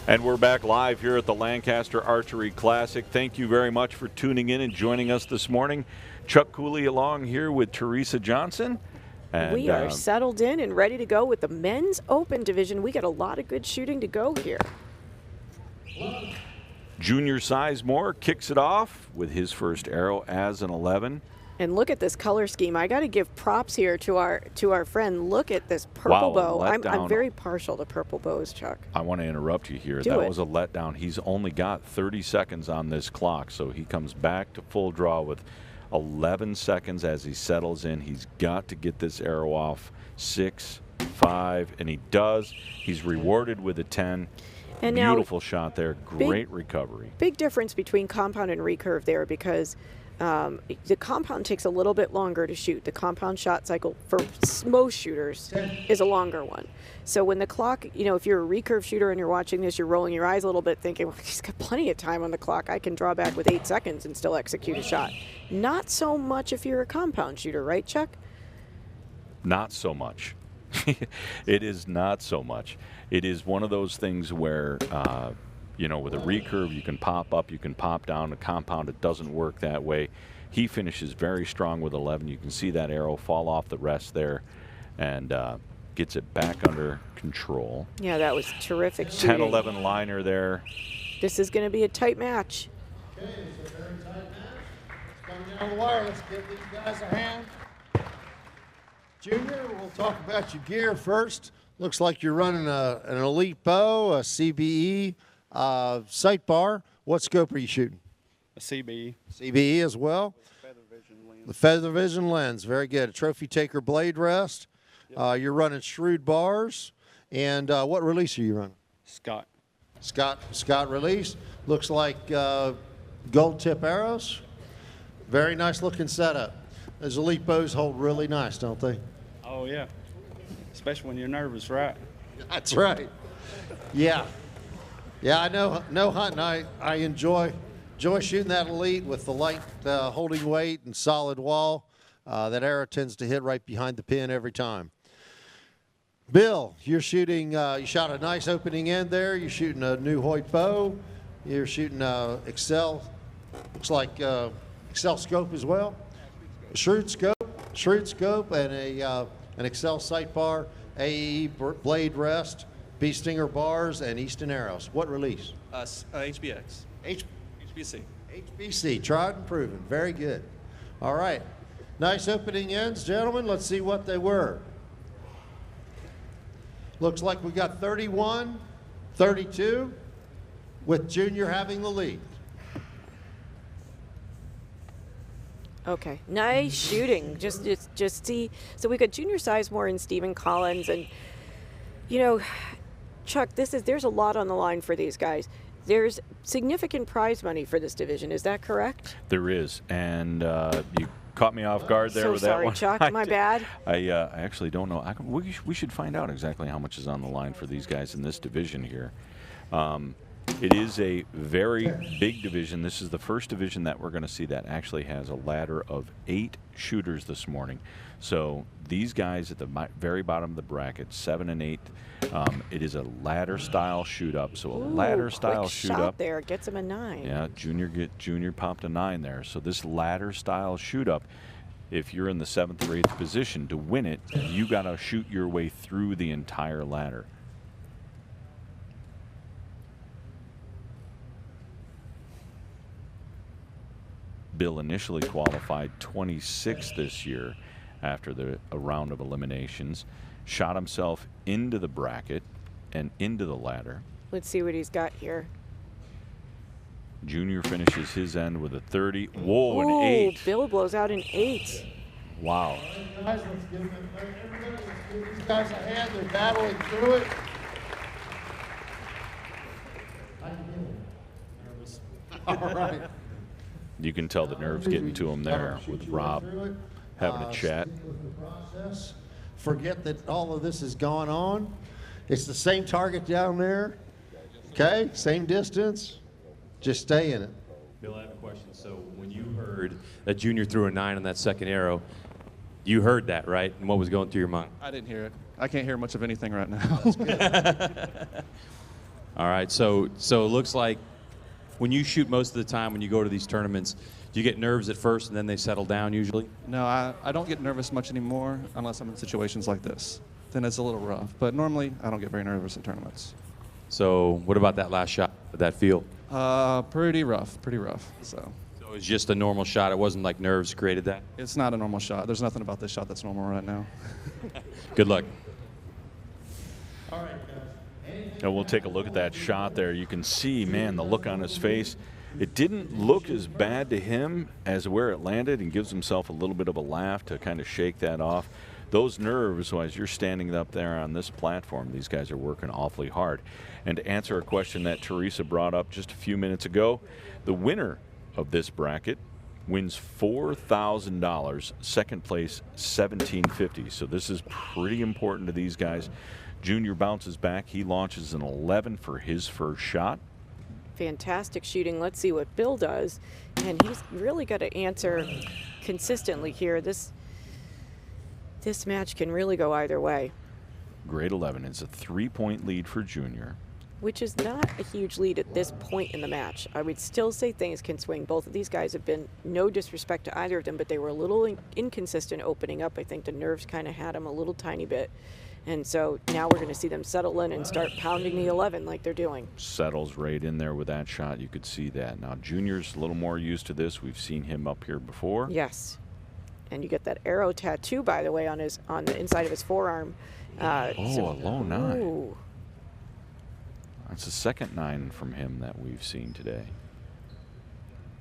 And we're back live here at the Lancaster Archery Classic. Thank you very much for tuning in and joining us this morning. Chuck Cooley along here with Teresa Johnson. And we are settled in and ready to go with the men's open division. We got a lot of good shooting to go here. Junior Sizemore kicks it off with his first arrow as an 11. And look at this color scheme. I got to give props here to our friend. Look at this purple bow. I'm very partial to purple bows, Chuck. I want to interrupt you here. That was a letdown. He's only got 30 seconds on this clock, so he comes back to full draw with 11 seconds as he settles in. He's got to get this arrow off 6, 5, and he does. He's rewarded with a 10. And beautiful shot there. Great recovery. Big difference between compound and recurve there, because the compound takes a little bit longer to shoot. The compound shot cycle for most shooters is a longer one. So when the clock, if you're a recurve shooter and you're watching this, you're rolling your eyes a little bit thinking, well, he's got plenty of time on the clock. I can draw back with 8 seconds and still execute a shot. Not so much if you're a compound shooter, right, Chuck? Not so much. It is not so much. It is one of those things where with a recurve, you can pop up, you can pop down. A compound, it doesn't work that way. He finishes very strong with 11. You can see that arrow fall off the rest there and gets it back under control. Yeah, that was terrific shooting. 10-11 liner there. This is going to be a tight match. Okay, it's a very tight match. It's coming down the wire. Let's give these guys a hand. Junior, we'll talk about your gear first. Looks like you're running an elite bow, a CBE. Sight bar, what scope are you shooting? A CBE. CBE as well? Feather vision lens. The feather vision lens, very good. A trophy taker blade rest. Yep. You're running shrewd bars. And what release are you running? Scott. Scott release. Looks like gold tip arrows. Very nice looking setup. Those elite bows hold really nice, don't they? Oh, yeah. Especially when you're nervous, right? That's right. Yeah. Yeah, I know. No hunting. I enjoy shooting that elite with the light holding weight and solid wall. That arrow tends to hit right behind the pin every time. Bill, you're shooting. You shot a nice opening end there. You're shooting a new Hoyt bow. You're shooting Excel. Looks like Excel scope as well. A shrewd scope, and an Excel sight bar, AE blade rest. Bee Stinger bars and Easton arrows. What release? HBX. HBC. HBC, tried and proven. Very good. All right. Nice opening ends, gentlemen. Let's see what they were. Looks like we got 31, 32, with Junior having the lead. Okay, nice shooting. Just see. So we got Junior Sizemore and Stephen Collins, and Chuck, there's a lot on the line for these guys. There's significant prize money for this division. Is that correct? There is, and you caught me off guard there with that one. Sorry, Chuck. My bad. I actually don't know. We should find out exactly how much is on the line for these guys in this division here. It is a very big division. This is the first division that we're going to see that actually has a ladder of 8 shooters this morning. So these guys at the very bottom of the bracket, 7 and 8, it is a ladder style shoot up. So a ladder style shoot up there gets him a 9. Yeah, Junior popped a 9 there. So this ladder style shoot up, if you're in the 7th or 8th position to win it, you got to shoot your way through the entire ladder. Bill initially qualified 26th this year after a round of eliminations, shot himself into the bracket and into the ladder. Let's see what he's got here. Junior finishes his end with a 30. Whoa, an 8. Bill blows out an 8. Wow. Guys, let's give these guys a hand. They're battling through it. Nervous. All right. You can tell the nerves getting to him there with Rob having a chat. Forget that all of this is going on. It's the same target down there. Okay, same distance. Just stay in it. Bill, I have a question. So when you heard that Junior threw a 9 on that second arrow, you heard that, right? And what was going through your mind? I didn't hear it. I can't hear much of anything right now. That's good. All right, so it looks like when you shoot most of the time when you go to these tournaments, do you get nerves at first and then they settle down usually? No, I don't get nervous much anymore unless I'm in situations like this. Then it's a little rough. But normally, I don't get very nervous in tournaments. So what about that last shot? How did that feel? Pretty rough, pretty rough. So It was just a normal shot. It wasn't like nerves created that? it's not a normal shot. There's nothing about this shot that's normal right now. Good luck. And we'll take a look at that shot there. You can see, man, the look on his face. It didn't look as bad to him as where it landed, and gives himself a little bit of a laugh to kind of shake that off. Those nerves, as you're standing up there on this platform, these guys are working awfully hard. And to answer a question that Teresa brought up just a few minutes ago, the winner of this bracket wins $4,000, second place $1,750. So this is pretty important to these guys. Junior bounces back. He launches an 11 for his first shot. Fantastic shooting. Let's see what Bill does. And he's really got to answer consistently here. This match can really go either way. Grade 11. It's a 3-point lead for Junior. Which is not a huge lead at this point in the match. I would still say things can swing. Both of these guys have been, no disrespect to either of them, but they were a little inconsistent opening up. I think the nerves kind of had them a little tiny bit. And so now we're going to see them settle in and start pounding the 11 like they're doing. Settles right in there with that shot. You could see that. Now, Junior's a little more used to this. We've seen him up here before. Yes. And you get that arrow tattoo, by the way, on the inside of his forearm. A low 9. Ooh. That's the second 9 from him that we've seen today.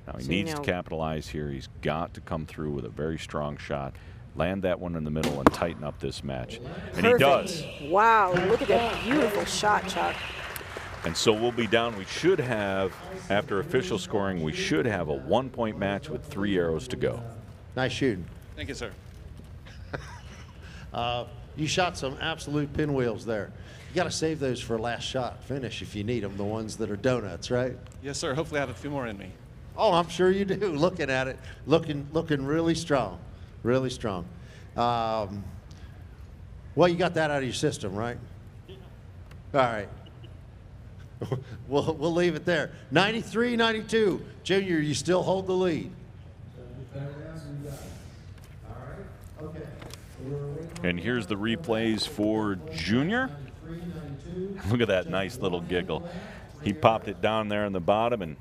Now, he So needs now- to capitalize here. He's got to come through with a very strong shot. Land that one in the middle and tighten up this match. And he does. Wow, look at that beautiful shot, Chuck. And so we'll be down. We should have, after official scoring, we should have a 1-point match with 3 arrows to go. Nice shooting. Thank you, sir. You shot some absolute pinwheels there. You got to save those for last shot finish if you need them, the ones that are donuts, right? Yes, sir. Hopefully I have a few more in me. Oh, I'm sure you do. Looking at it, looking really strong, really strong. Well, you got that out of your system, right? All right. We'll leave it there. 93-92. Junior, you still hold the lead. And here's the replays for Junior. Look at that nice little giggle. He popped it down there in the bottom and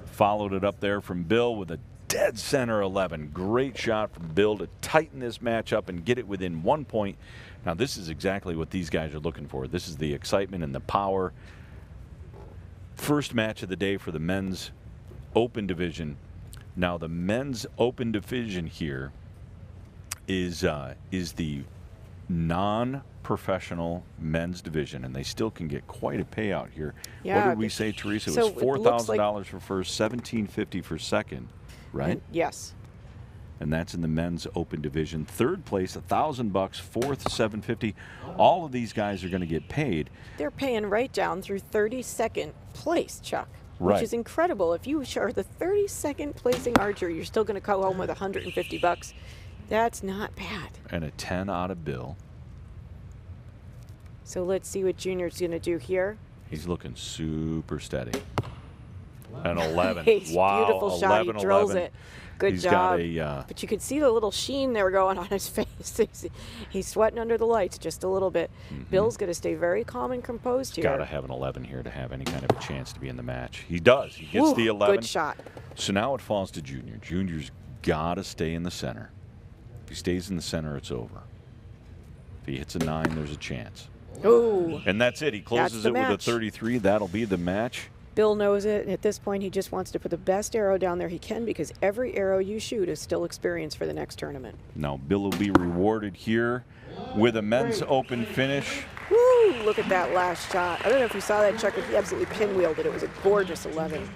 followed it up there from Bill with a dead center 11. Great shot from Bill to tighten this match up and get it within 1 point. Now, this is exactly what these guys are looking for. This is the excitement and the power. First match of the day for the men's open division. Now, the men's open division here is the non-professional men's division, and they still can get quite a payout here. Yeah, What did we say, Teresa? It so was it looks $4,000 for first, $1,750 for second, right? Yes. And that's in the men's open division. Third place, $1,000. Fourth, $750. All of these guys are going to get paid. They're paying right down through 32nd place, Chuck. Right. Which is incredible. If you are the 32nd placing archer, you're still going to go home with $150. That's not bad. And a 10 out of Bill. So let's see what Junior's going to do here. He's looking super steady. An 11. Nice, Wow. beautiful shot. 11, He drills 11. it. Good He's job. got a, but you could see the little sheen there going on his face. He's sweating under the lights just a little bit. Bill's going to stay very calm and composed here. got to have an 11 here to have any kind of a chance to be in the match. He does. He gets Woo, the 11. Good shot. So now it falls to Junior. Junior's got to stay in the center. If he stays in the center, it's over. If he hits a 9, there's a chance. Ooh. And that's it. He closes the it with a match. 33. That'll be the match. Bill knows it. At this point, he just wants to put the best arrow down there he can because every arrow you shoot is still experience for the next tournament. Now, Bill will be rewarded here with a men's open finish. Woo! Look at that last shot. I don't know if you saw that, Chuck, but he absolutely pinwheeled it. It was a gorgeous 11.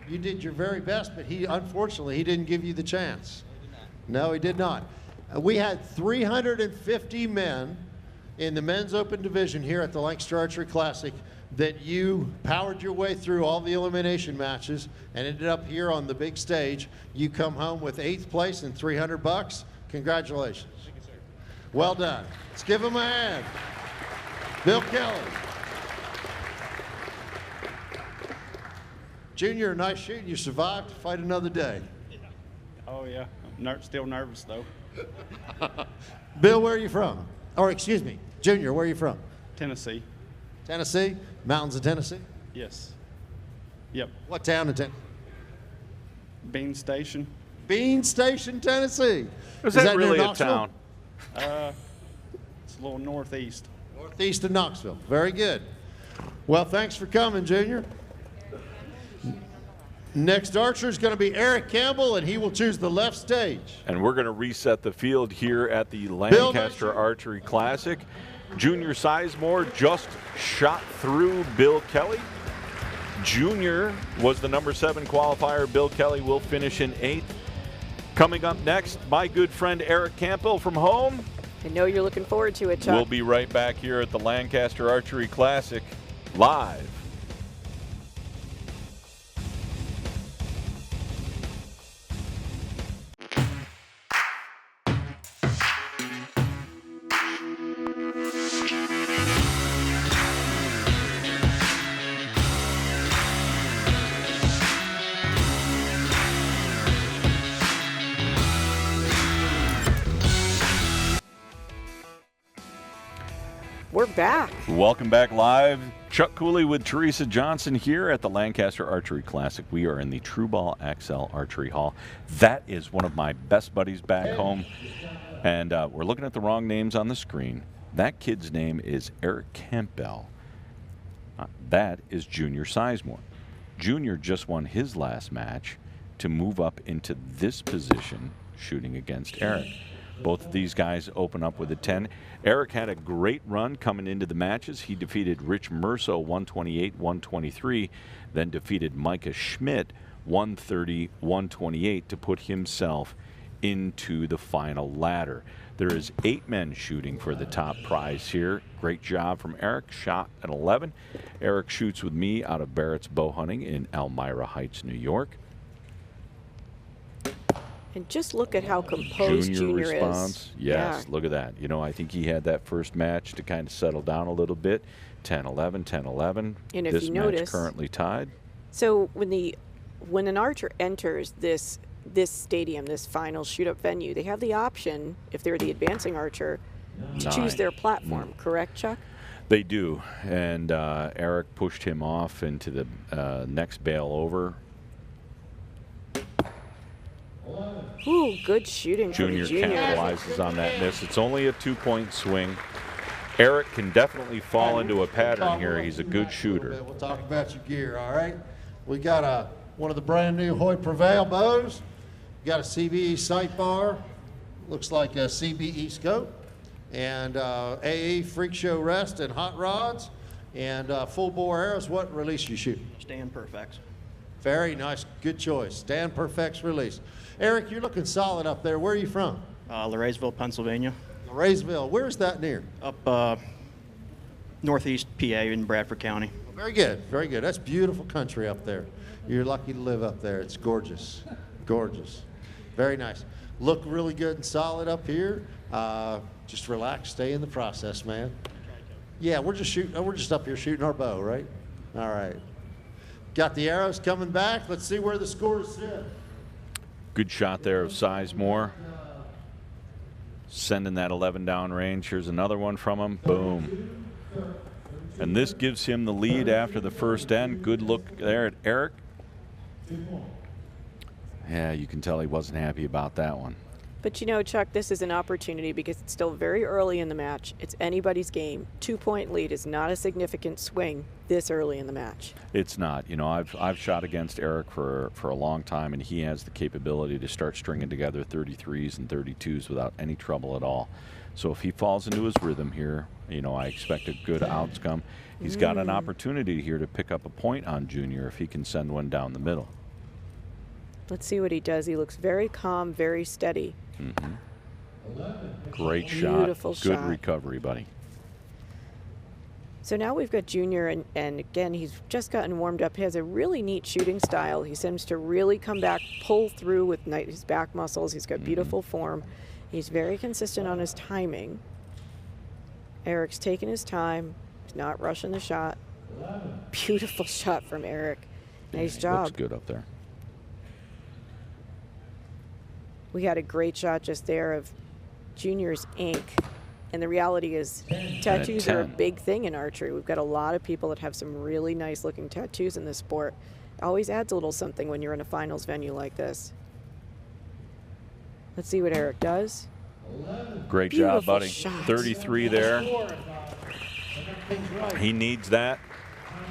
You did your very best, but unfortunately, he didn't give you the chance. No, he did not. We had 350 men in the men's open division here at the Lancaster Archery Classic that you powered your way through all the elimination matches and ended up here on the big stage. You come home with 8th place and $300. Congratulations. Thank you, sir. Well done. Let's give him a hand. Bill Kelly. Junior, nice shooting. You survived to fight another day. Oh, yeah. I'm still nervous, though. Bill, where are you from? Or excuse me, Junior, where are you from? Tennessee. Tennessee? Mountains of Tennessee? Yes. Yep. What town in Tennessee? Bean Station. Bean Station, Tennessee. Is that near really a Knoxville? town? It's a little northeast. Northeast of Knoxville. Very good. Well, thanks for coming, Junior. Next archer is going to be Erick Campbell, and he will choose the left stage. And we're going to reset the field here at the Lancaster Archery Classic. Junior Sizemore just shot through Bill Kelly. Junior was the number 7 qualifier. Bill Kelly will finish in 8th. Coming up next, my good friend Erick Campbell from home. I know you're looking forward to it, Chuck. We'll be right back here at the Lancaster Archery Classic live. We're back. Welcome back live. Chuck Cooley with Teresa Johnson here at the Lancaster Archery Classic. We are in the True Ball XL Archery Hall. That is one of my best buddies back home. And we're looking at the wrong names on the screen. That kid's name is Erick Campbell. That is Junior Sizemore. Junior just won his last match to move up into this position shooting against Erick. Both of these guys open up with a 10. Erick had a great run coming into the matches. He defeated Rich Merso 128-123, then defeated Micah Schmidt 130-128 to put himself into the final ladder. There is 8 men shooting for the top prize here. Great job from Erick, shot at 11. Erick shoots with me out of Barrett's Bow Hunting in Elmira Heights, New York. And just look at how composed Junior response. is. Yes, Yeah. look at that. You know, I think he had that first match to kind of settle down a little bit. 10-11, 10-11. And if this you match notice, currently tied. So when an archer enters this stadium, this final shoot-up venue, they have the option, if they're the advancing archer, to choose their platform. Correct, Chuck? They do. And Erick pushed him off into the next bale over. Ooh, good shooting from Junior Junior. capitalizes on that miss. It's only a 2-point swing. Erick can definitely fall into a pattern here. He's a good shooter. We'll talk about your gear, all right? We got one of the brand new Hoy Prevail bows. We got a CBE sight bar. Looks like a CBE scope. And AA Freak Show rest and hot rods. And full bore arrows. What release you shoot? Stand Perfects. Very nice, good choice. Stan Perfect's release. Erick, you're looking solid up there. Where are you from? Loreysville, Pennsylvania. Loreysville. Where's that near? Up northeast PA in Bradford County. Very good, very good. That's beautiful country up there. You're lucky to live up there. It's gorgeous, gorgeous. Very nice. Look really good and solid up here. Just relax, stay in the process, man. Yeah, we're just up here shooting our bow, right? All right. Got the arrows coming back. Let's see where the scores sit. Good shot there of Sizemore. Sending that 11 down range. Here's another one from him. Boom. And this gives him the lead after the first end. Good look there at Erick. Yeah, you can tell he wasn't happy about that one. But you know, Chuck, this is an opportunity because it's still very early in the match. It's anybody's game. 2-point lead is not a significant swing this early in the match. It's not. You know, I've shot against Erick for a long time, and he has the capability to start stringing together 33s and 32s without any trouble at all. So if he falls into his rhythm here, you know, I expect a good outcome. He's got an opportunity here to pick up a point on Junior if he can send one down the middle. Let's see what he does. He looks very calm, very steady. Great shot. Beautiful Good shot. recovery, buddy. So now we've got Junior, and again, he's just gotten warmed up. He has a really neat shooting style. He seems to really come back, pull through with his back muscles. He's got beautiful form. He's very consistent on his timing. Erick's taking his time. He's not rushing the shot. Beautiful shot from Erick. Nice job. Looks good up there. We had a great shot just there of Junior's ink. And the reality is tattoos are a 10. big thing in archery. We've got a lot of people that have some really nice looking tattoos in this sport. It always adds a little something when you're in a finals venue like this. Let's see what Erick does. Great Beautiful job, buddy. shot. 33 there. He needs that.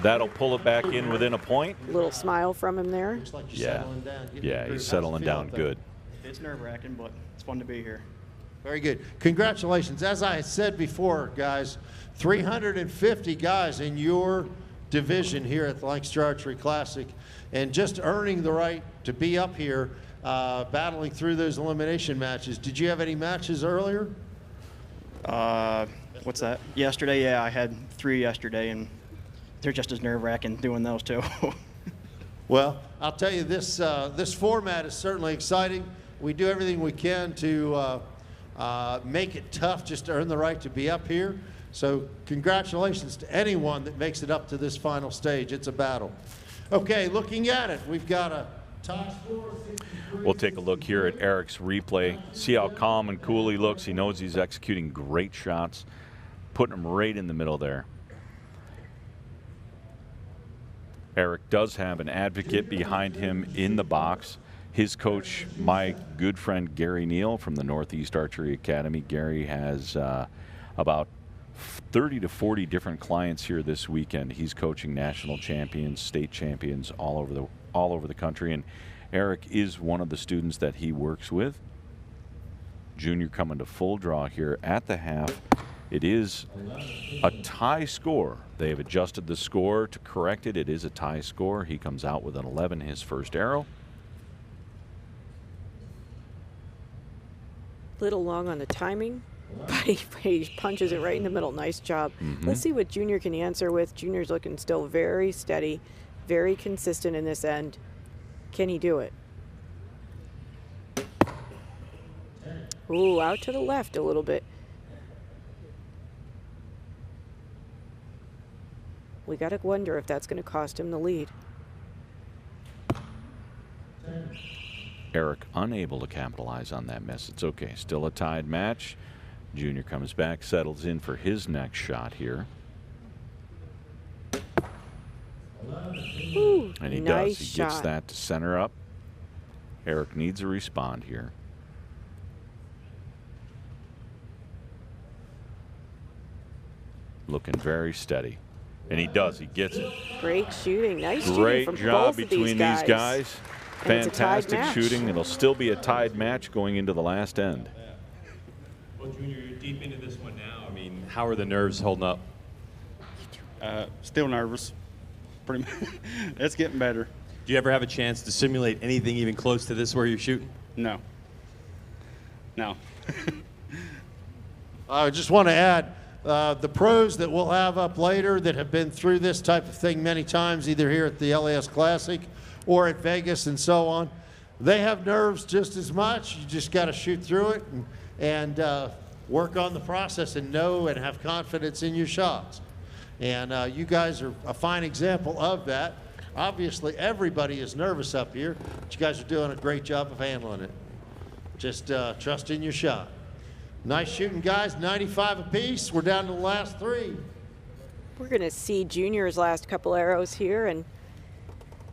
That'll pull it back in within a point. Little smile from him there. Looks like you're Yeah. settling down. Give me Yeah, a he's how's it settling feel down up there? good. It's nerve-wracking, but it's fun to be here. Very good. Congratulations. As I said before, guys, 350 guys in your division here at the Lancaster Archery Classic, and just earning the right to be up here battling through those elimination matches. Did you have any matches earlier? What's that? Yesterday, yeah, I had 3 yesterday, and they're just as nerve-wracking doing those too. Well, I'll tell you, this this format is certainly exciting. We do everything we can to make it tough just to earn the right to be up here. So congratulations to anyone that makes it up to this final stage. It's a battle. Okay, looking at it, we've got a tie score. We'll take a look here at Erick's replay. See how calm and cool he looks. He knows he's executing great shots, putting them right in the middle there. Erick does have an advocate behind him in the box. His coach, my good friend Gary Neal from the Northeast Archery Academy. Gary has about 30 to 40 different clients here this weekend. He's coaching national champions, state champions all over the country, and Erick is one of the students that he works with. Junior coming to full draw here at the half. It is a tie score. They have adjusted the score to correct it. It is a tie score. He comes out with an 11, his first arrow. Little long on the timing, but he punches it right in the middle. Nice job. Let's see what Junior can answer with. Junior's looking still very steady, very consistent in this end. Can he do it? Ooh, out to the left a little bit. We got to wonder if that's going to cost him the lead. Erick unable to capitalize on that miss. It's okay. Still a tied match. Junior comes back, settles in for his next shot here. Ooh, And he nice does. He gets shot. that to center up. Erick needs to respond here. Looking very steady. And he does. He gets it. Great shooting. Nice shooting Great from job both of between these these guys. And it's a tied Fantastic match. shooting. It'll still be a tied match going into the last end. Well, Junior, you're deep into this one now. I mean, how are the nerves holding up? Still nervous. Pretty much. It's getting better. Do you ever have a chance to simulate anything even close to this where you're shooting? No. No. I just want to add, the pros that we'll have up later that have been through this type of thing many times, either here at the LAS Classic or at Vegas and so on, they have nerves just as much. You just got to shoot through it and work on the process and know and have confidence in your shots. And you guys are a fine example of that. Obviously, everybody is nervous up here, but you guys are doing a great job of handling it. Just trust in your shot. Nice shooting, guys. 95 apiece. We're down to the last 3. We're going to see Junior's last couple arrows here, and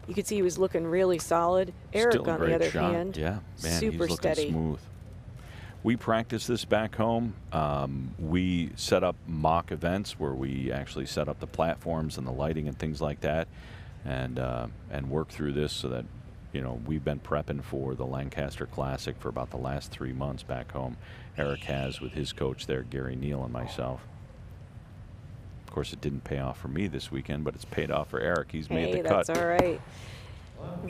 you can see he was looking really solid. Erick, Still a on great the other shot. hand, Yeah, man, super he's looking steady. smooth. We practice this back home. We set up mock events where we actually set up the platforms and the lighting and things like that, and work through this so that, you know, we've been prepping for the Lancaster Classic for about the last 3 months back home. Erick has with his coach there, Gary Neal, and myself. Of course, it didn't pay off for me this weekend, but it's paid off for Erick. He's made the cut. That's all right.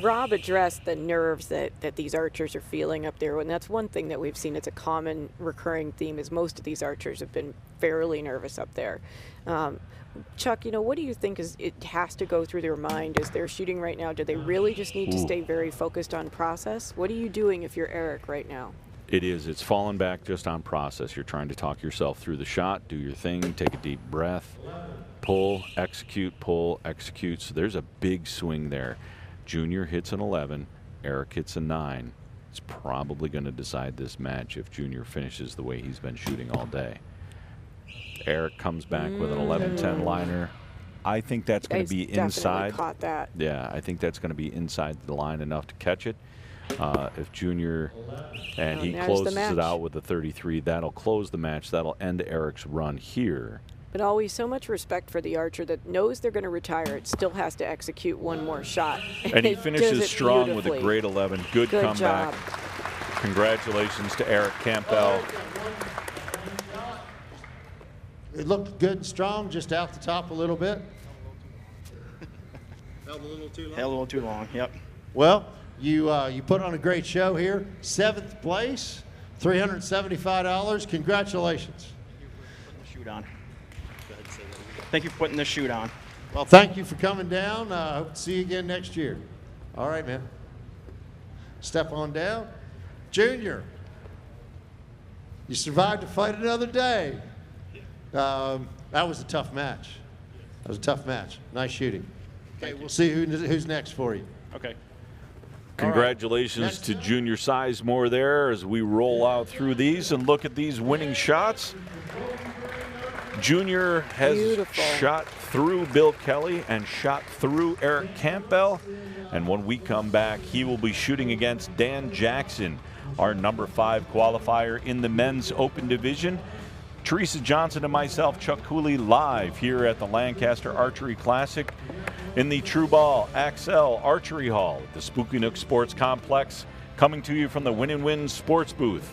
Rob addressed the nerves that these archers are feeling up there, and that's one thing that we've seen. It's a common recurring theme is most of these archers have been fairly nervous up there. Chuck, you know, what do you think is it has to go through their mind as they're shooting right now? Do they really just need to stay very focused on process? What are you doing if you're Erick right now? It is. It's falling back just on process. You're trying to talk yourself through the shot, do your thing, take a deep breath, pull, execute, so there's a big swing there. Junior hits an 11, Erick hits a 9. It's probably going to decide this match if Junior finishes the way he's been shooting all day. Erick comes back with an 11-10 liner. I think that's going to be inside. Caught that. Yeah, I think that's going to be inside the line enough to catch it. If Junior, and he closes it out with a 33, that'll close the match. That'll end Erick's run here. But always so much respect for the archer that knows they're going to retire. It still has to execute one more shot. And he finishes strong with a great 11. Good comeback. Job. Congratulations to Erick Campbell. It looked good and strong, just out the top a little bit. Held a little too long. Yep. Well, you put on a great show here. 7th place, $375. Congratulations. Shoot on. Thank you for putting this shoot on. Well, thank you for coming down. Hope to see you again next year. All right, man. Step on down. Junior, you survived to fight another day. That was a tough match. That was a tough match. Nice shooting. Okay, we'll see who's next for you. Okay. Congratulations to Junior Sizemore there as we roll out through these and look at these winning shots. Junior has shot through Bill Kelly and shot through Erick Campbell. And when we come back, he will be shooting against Dan Jackson, our number 5 qualifier in the men's open division. Teresa Johnson and myself, Chuck Cooley, live here at the Lancaster Archery Classic in the True Ball Axel Archery Hall at the Spooky Nook Sports Complex, coming to you from the Win and Win Sports booth.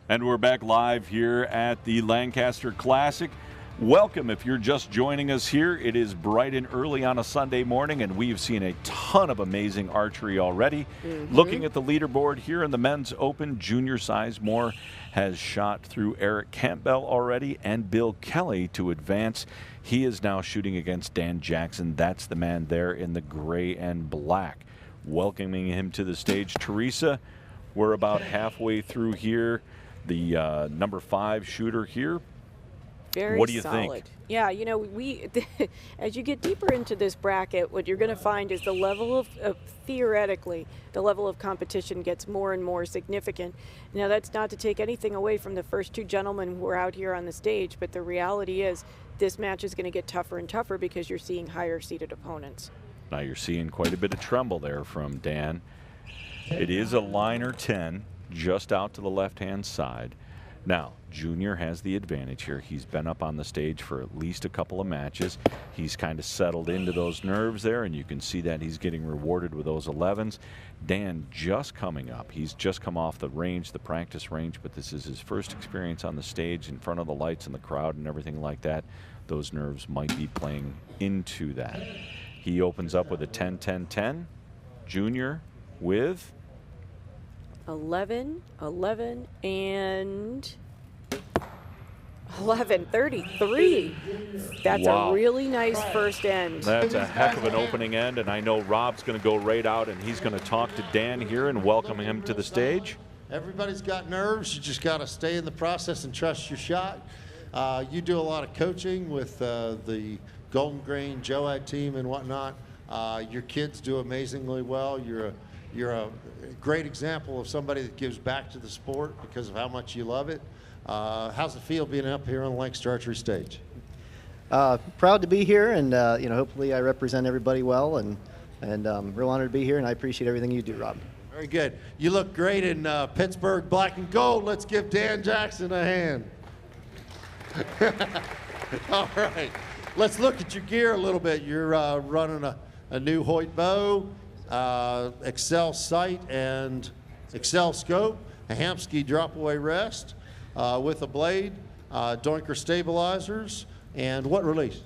And we're back live here at the Lancaster Classic. Welcome if you're just joining us here. It is bright and early on a Sunday morning, and we've seen a ton of amazing archery already. Looking at the leaderboard here in the men's open, Junior Sizemore has shot through Erick Campbell already and Bill Kelly to advance. He is now shooting against Dan Jackson. That's the man there in the gray and black. Welcoming him to the stage, Teresa, we're about halfway through here. The number 5 shooter here. Very what do you solid. think? Yeah, you know, as you get deeper into this bracket, what you're going to find is the level of theoretically, the level of competition gets more and more significant. Now, that's not to take anything away from the first 2 gentlemen who are out here on the stage, but the reality is this match is going to get tougher and tougher because you're seeing higher seeded opponents. Now you're seeing quite a bit of tremble there from Dan. It is a liner 10. Just out to the left-hand side. Now, Junior has the advantage here. He's been up on the stage for at least a couple of matches. He's kind of settled into those nerves there, and you can see that he's getting rewarded with those 11s. Dan just coming up. He's just come off the range, the practice range, but this is his first experience on the stage in front of the lights and the crowd and everything like that. Those nerves might be playing into that. He opens up with a 10-10-10. Junior with 11, 11, and 11, 33. That's a really nice first end. That's a heck of an opening end, and I know Rob's going to go right out, and he's going to talk to Dan here and welcome him to the stage. Everybody's got nerves. You just got to stay in the process and trust your shot. You do a lot of coaching with the Golden Grain Joad team and whatnot. Your kids do amazingly well. You're a great example of somebody that gives back to the sport because of how much you love it. How's it feel being up here on the Lancaster Archery stage? Proud to be here, and you know, hopefully I represent everybody well, and real honored to be here, and I appreciate everything you do, Rob. Very good. You look great in Pittsburgh black and gold. Let's give Dan Jackson a hand. All right. Let's look at your gear a little bit. You're running a new Hoyt bow, Excel sight and Excel scope, a Hamsky drop-away rest with a blade, Doinker stabilizers, and what release?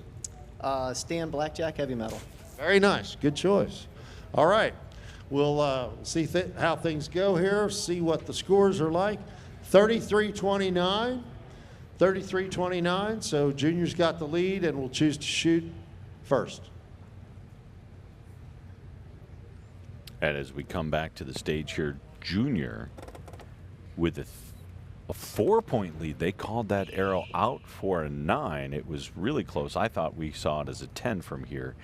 Stan Blackjack Heavy Metal. Very nice. Good choice. All right. We'll see how things go here, see what the scores are like. 33-29. 33-29, so Junior's got the lead and will choose to shoot first. And as we come back to the stage here, Junior with a 4-point lead. They called that arrow out for a 9. It was really close. I thought we saw it as a 10 from here.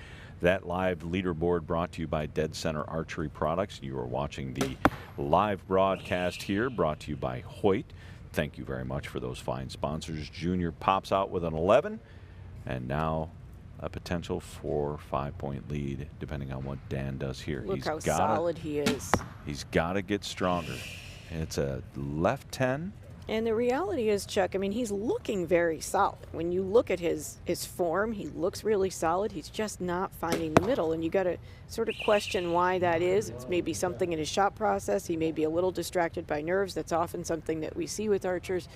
That live leaderboard brought to you by Dead Center Archery Products. You are watching the live broadcast here, brought to you by Hoyt. Thank you very much for those fine sponsors. Junior pops out with an 11, and now a potential 4 or 5-point lead, depending on what Dan does here. Look how solid he is. He's got to get stronger. It's a left 10. And the reality is, Chuck, I mean, he's looking very solid. When you look at his form, he looks really solid. He's just not finding the middle. And you got to sort of question why that is. It's maybe something in his shot process. He may be a little distracted by nerves. That's often something that we see with archers,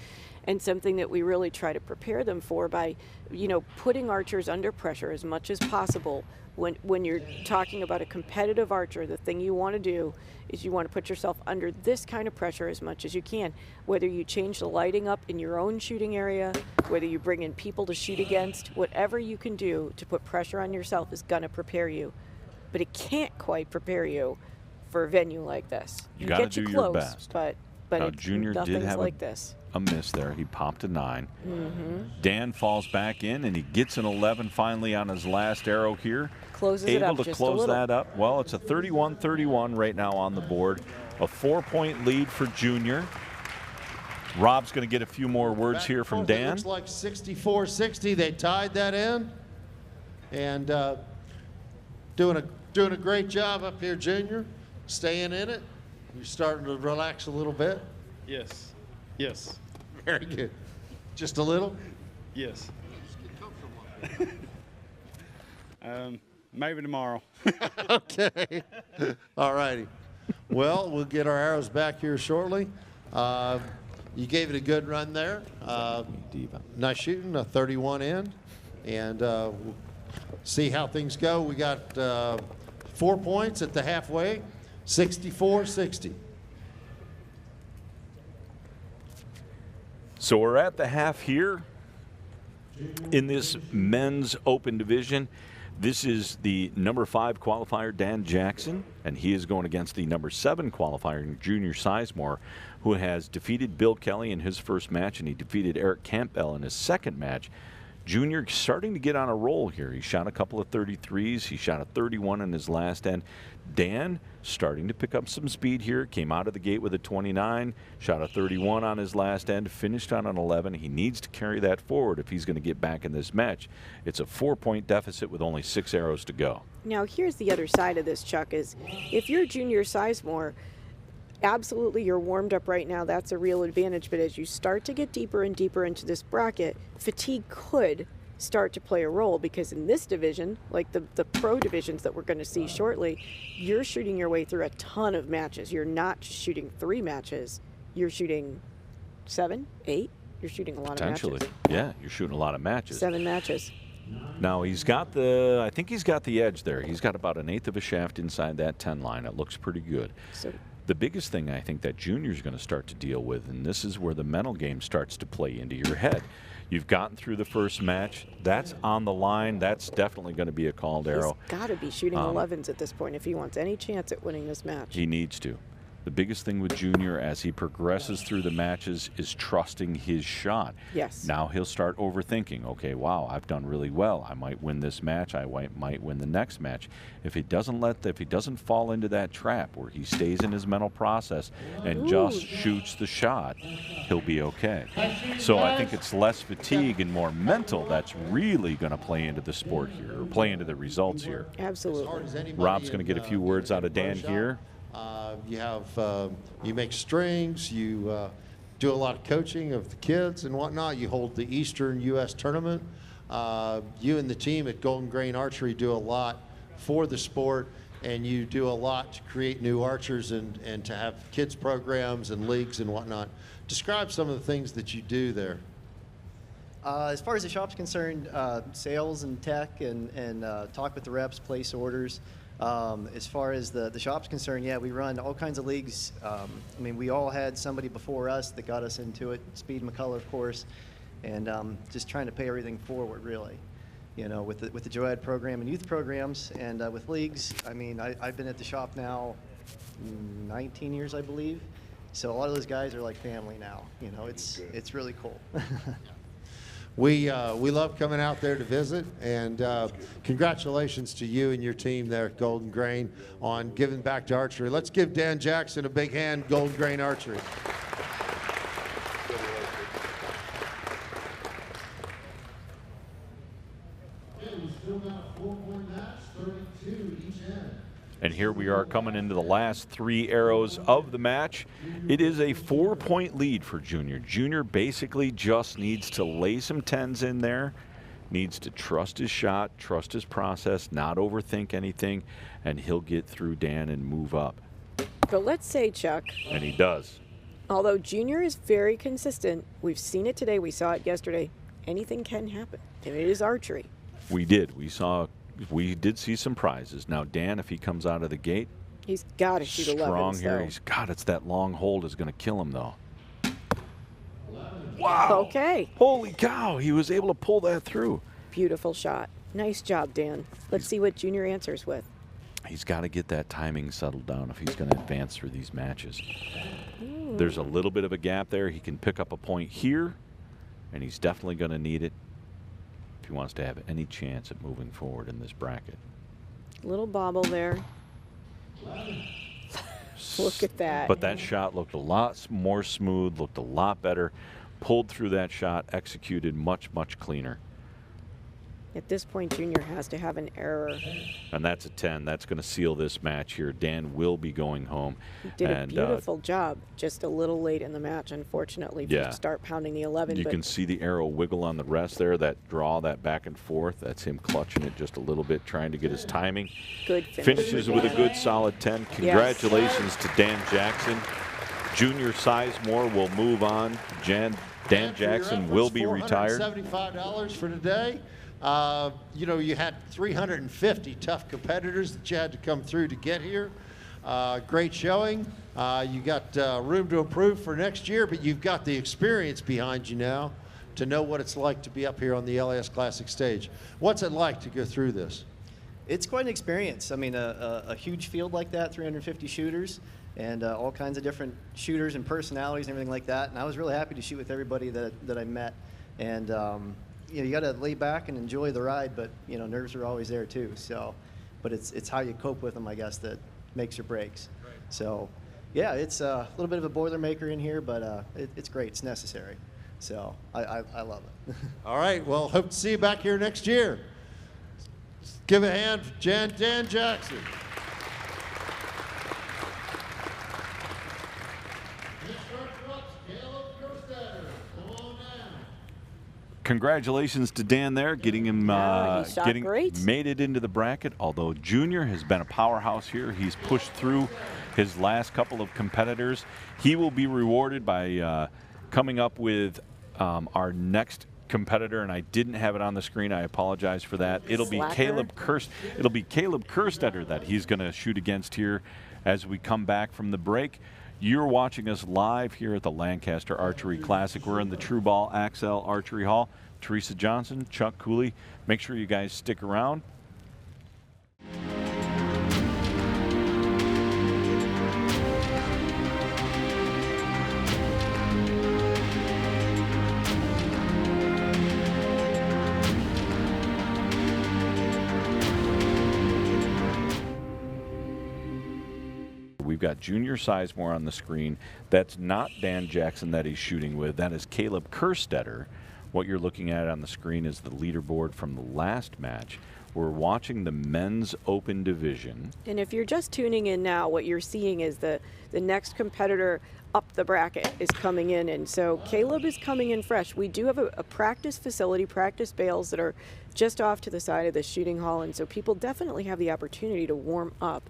and something that we really try to prepare them for by, you know, putting archers under pressure as much as possible. When you're talking about a competitive archer, the thing you want to do is you want to put yourself under this kind of pressure as much as you can. Whether you change the lighting up in your own shooting area, whether you bring in people to shoot against, whatever you can do to put pressure on yourself is going to prepare you. But it can't quite prepare you for a venue like this. You got to do your best. But now, Junior did have like this. A miss there. He popped a 9. Dan falls back in, and he gets an 11 finally on his last arrow here. Closes it up Able to just close a little. that up. Well, it's a 31-31 right now on the board. A 4-point lead for Junior. Rob's going to get a few more words here from It Dan. looks like 64-60. They tied that in, and doing a great job up here, Junior. Staying in it. You're starting to relax a little bit. Yes. Yes. Very good. Just a little. Yes. Maybe tomorrow. Okay. All righty. Well, we'll get our arrows back here shortly. You gave it a good run there. Nice shooting, a 31 in. And we'll see how things go. We got 4 points at the halfway, 64-60. So we're at the half here in this men's open division. This is the number 5 qualifier, Dan Jackson, and he is going against the number 7 qualifier, Junior Sizemore, who has defeated Bill Kelly in his first match, and he defeated Erick Campbell in his second match. Junior starting to get on a roll here. He shot a couple of 33s. He shot a 31 in his last end. Dan starting to pick up some speed here. Came out of the gate with a 29, shot a 31 on his last end, finished on an 11. He needs to carry that forward if he's going to get back in this match. It's a 4-point deficit with only 6 arrows to go. Now, here's the other side of this, Chuck, is if you're Junior Sizemore, absolutely you're warmed up right now. That's a real advantage. But as you start to get deeper and deeper into this bracket, fatigue could start to play a role, because in this division, like the pro divisions that we're going to see shortly, you're shooting your way through a ton of matches. You're not just shooting 3 matches. You're shooting 7, 8. You're shooting a lot of matches. Potentially. Yeah, you're shooting a lot of matches. 7 matches. Now he's got the, I think he's got the edge there. He's got about 1/8 of a shaft inside that 10 line. It looks pretty good. So the biggest thing I think that Junior's going to start to deal with, and this is where the mental game starts to play into your head. You've gotten through the first match. That's on the line. That's definitely going to be a called arrow. he's got to be shooting 11s at this point if he wants any chance at winning this match. He needs to. The biggest thing with Junior as he progresses through the matches is trusting his shot. Yes. Now he'll start overthinking. Okay, wow, I've done really well. I might win this match. I might win the next match. If he doesn't fall into that trap where he stays in his mental process and just shoots the shot, he'll be okay. So I think it's less fatigue and more mental that's really going to play into the sport here, or play into the results here. Absolutely. Rob's going to get a few words out of Dan here. You make strings, you do a lot of coaching of the kids and whatnot. You hold the Eastern U.S. tournament. You and the team at Golden Grain Archery do a lot for the sport, and you do a lot to create new archers and to have kids programs and leagues and whatnot. Describe some of the things that you do there. As far as the shop's concerned, sales and tech and talk with the reps, place orders. As far as the shop's concerned, yeah, we run all kinds of leagues. I mean, we all had somebody before us that got us into it. Speed McCullough, of course, and just trying to pay everything forward, really. You know, with the JOAD program and youth programs, and with leagues. I mean, I've been at the shop now 19 years, I believe. So a lot of those guys are like family now. You know, it's really cool. We love coming out there to visit, and congratulations to you and your team there at Golden Grain on giving back to archery. Let's give Dan Jackson a big hand, Golden Grain Archery. And here we are coming into the last 3 arrows of the match. It is a 4-point lead for Junior. Junior basically just needs to lay some 10s in there, needs to trust his shot, trust his process, not overthink anything, and he'll get through Dan and move up. But let's say, Chuck, And he does. although Junior is very consistent, we've seen it today, we saw it yesterday, anything can happen. And it is archery. We did. We did see some prizes. Now, Dan, if he comes out of the gate, He's got to shoot 11s, strong here. though. God, it's that long hold is going to kill him, though. Wow. Okay. Holy cow. He was able to pull that through. Beautiful shot. Nice job, Dan. Let's see what Junior answers with. He's got to get that timing settled down if he's going to advance through these matches. There's a little bit of a gap there. He can pick up a point here, and he's definitely going to need it if he wants to have any chance at moving forward in this bracket. Little bobble there. Look at that. But that shot looked a lot more smooth, looked a lot better, pulled through that shot, executed much, much cleaner. At this point, Junior has to have an error. And that's a 10. That's going to seal this match here. Dan will be going home. He did a beautiful job, just a little late in the match, unfortunately, to start pounding the 11. You can see the arrow wiggle on the rest there, that draw, that back and forth. That's him clutching it just a little bit, trying to get his timing. Good finish. Finishes with a good solid 10. Congratulations to Dan Jackson. Junior Sizemore will move on. Dan Jackson will be retired. $475 for today. You know, you had 350 tough competitors that you had to come through to get here. Great showing. You got room to improve for next year, but you've got the experience behind you now to know what it's like to be up here on the LAS Classic stage. What's it like to go through this? It's quite an experience. I mean, a huge field like that, 350 shooters, and all kinds of different shooters and personalities and everything like that. And I was really happy to shoot with everybody that I met. And you know, you got to lay back and enjoy the ride, but you know, nerves are always there too. So, but it's how you cope with them, I guess, that makes or breaks. Right. So, yeah, it's a little bit of a Boilermaker in here, but it's great. It's necessary. So I love it. All right. Well, hope to see you back here next year. Give a hand for Dan Jackson. Congratulations to Dan there, getting him great. made it into the bracket. Although Junior has been a powerhouse here, he's pushed through his last couple of competitors. He will be rewarded by coming up with our next competitor, and I didn't have it on the screen. I apologize for that. It'll be Caleb Kerstetter that he's going to shoot against here as we come back from the break. You're watching us live here at the Lancaster Archery Classic. We're in the True Ball Axel Archery Hall. Teresa Johnson, Chuck Cooley. Make sure you guys stick around. We've got Junior Sizemore on the screen. That's not Dan Jackson that he's shooting with. That is Caleb Kerstetter. What you're looking at on the screen is the leaderboard from the last match. We're watching the men's open division. And if you're just tuning in now, what you're seeing is the next competitor up the bracket is coming in. And so Caleb is coming in fresh. We do have a practice facility, practice bales that are just off to the side of the shooting hall. And so people definitely have the opportunity to warm up.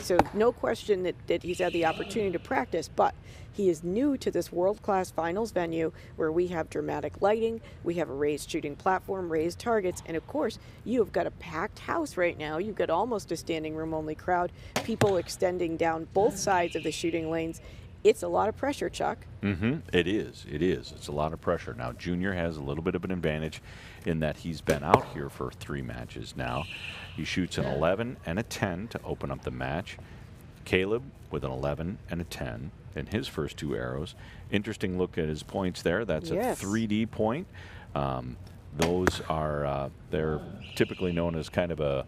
So no question that he's had the opportunity to practice, but he is new to this world-class finals venue where we have dramatic lighting, we have a raised shooting platform, raised targets, and of course, you have have got a packed house right now. You've got almost a standing room only crowd, people extending down both sides of the shooting lanes. It's a lot of pressure, Chuck. It is. It is. It's a lot of pressure. Now, Junior has a little bit of an advantage in that he's been out here for 3 matches now. He shoots an 11 and a 10 to open up the match. Caleb with an 11 and a 10 in his first 2 arrows. Interesting look at his points there. That's a 3D point. Those are, they're typically known as kind of a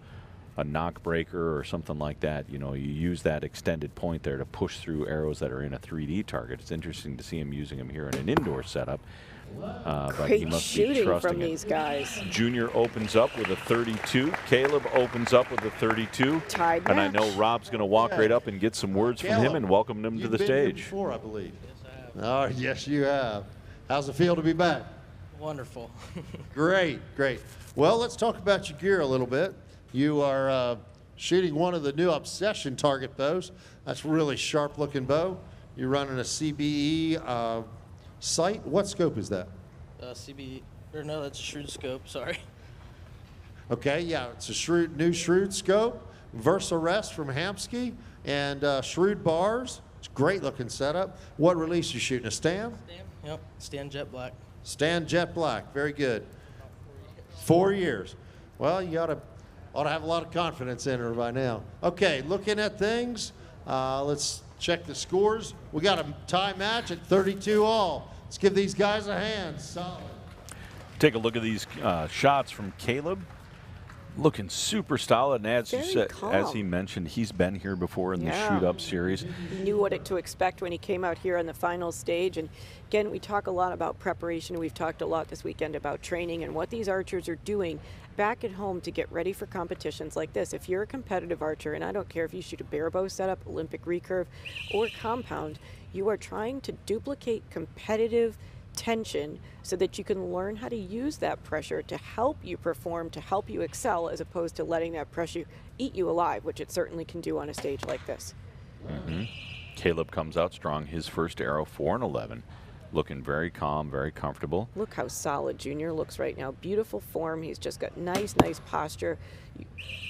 knock breaker or something like that. You know, you use that extended point there to push through arrows that are in a 3D target. It's interesting to see him using them here in an indoor setup. But he Great must shooting be trusting from these guys. Junior opens up with a 32. Caleb opens up with a 32. Tied and I match. know Rob's going to walk right up and get some words from him and welcome him to the You've been here stage. before, I believe. Oh, yes, you have. How's it feel to be back? Wonderful. Great, great. Well, let's talk about your gear a little bit. You are shooting one of the new Obsession target bows. That's a really sharp-looking bow. You're running a CBE sight. What scope is that? CB, or no, that's a shrewd scope, sorry. Okay, yeah, it's a new Shrewd scope, Versa Rest from Hamsky, and Shrewd bars. It's a great-louking setup. What release you shooting? A Stan? Stan, yep, Stan Jet Black. Stan Jet Black, very good. 4 years. Well, you ought to have a lot of confidence in her by now. Okay, looking at things, let's check the scores. We got a tie match at 32 all. Let's give these guys a hand. Solid. Take a look at these shots from Caleb. Looking super solid, and as, as he mentioned, he's been here before in the shoot-up series. He knew what to expect when he came out here on the final stage. And again, we talk a lot about preparation. We've talked a lot this weekend about training and what these archers are doing back at home to get ready for competitions like this. If you're a competitive archer, and I don't care if you shoot a bare bow setup, Olympic recurve, or compound, you are trying to duplicate competitive tension so that you can learn how to use that pressure to help you perform, to help you excel, as opposed to letting that pressure eat you alive, which it certainly can do on a stage like this. Caleb comes out strong. His first arrow, 4 and 11. Looking very calm, very comfortable. Look how solid Junior looks right now. Beautiful form. He's just got nice posture.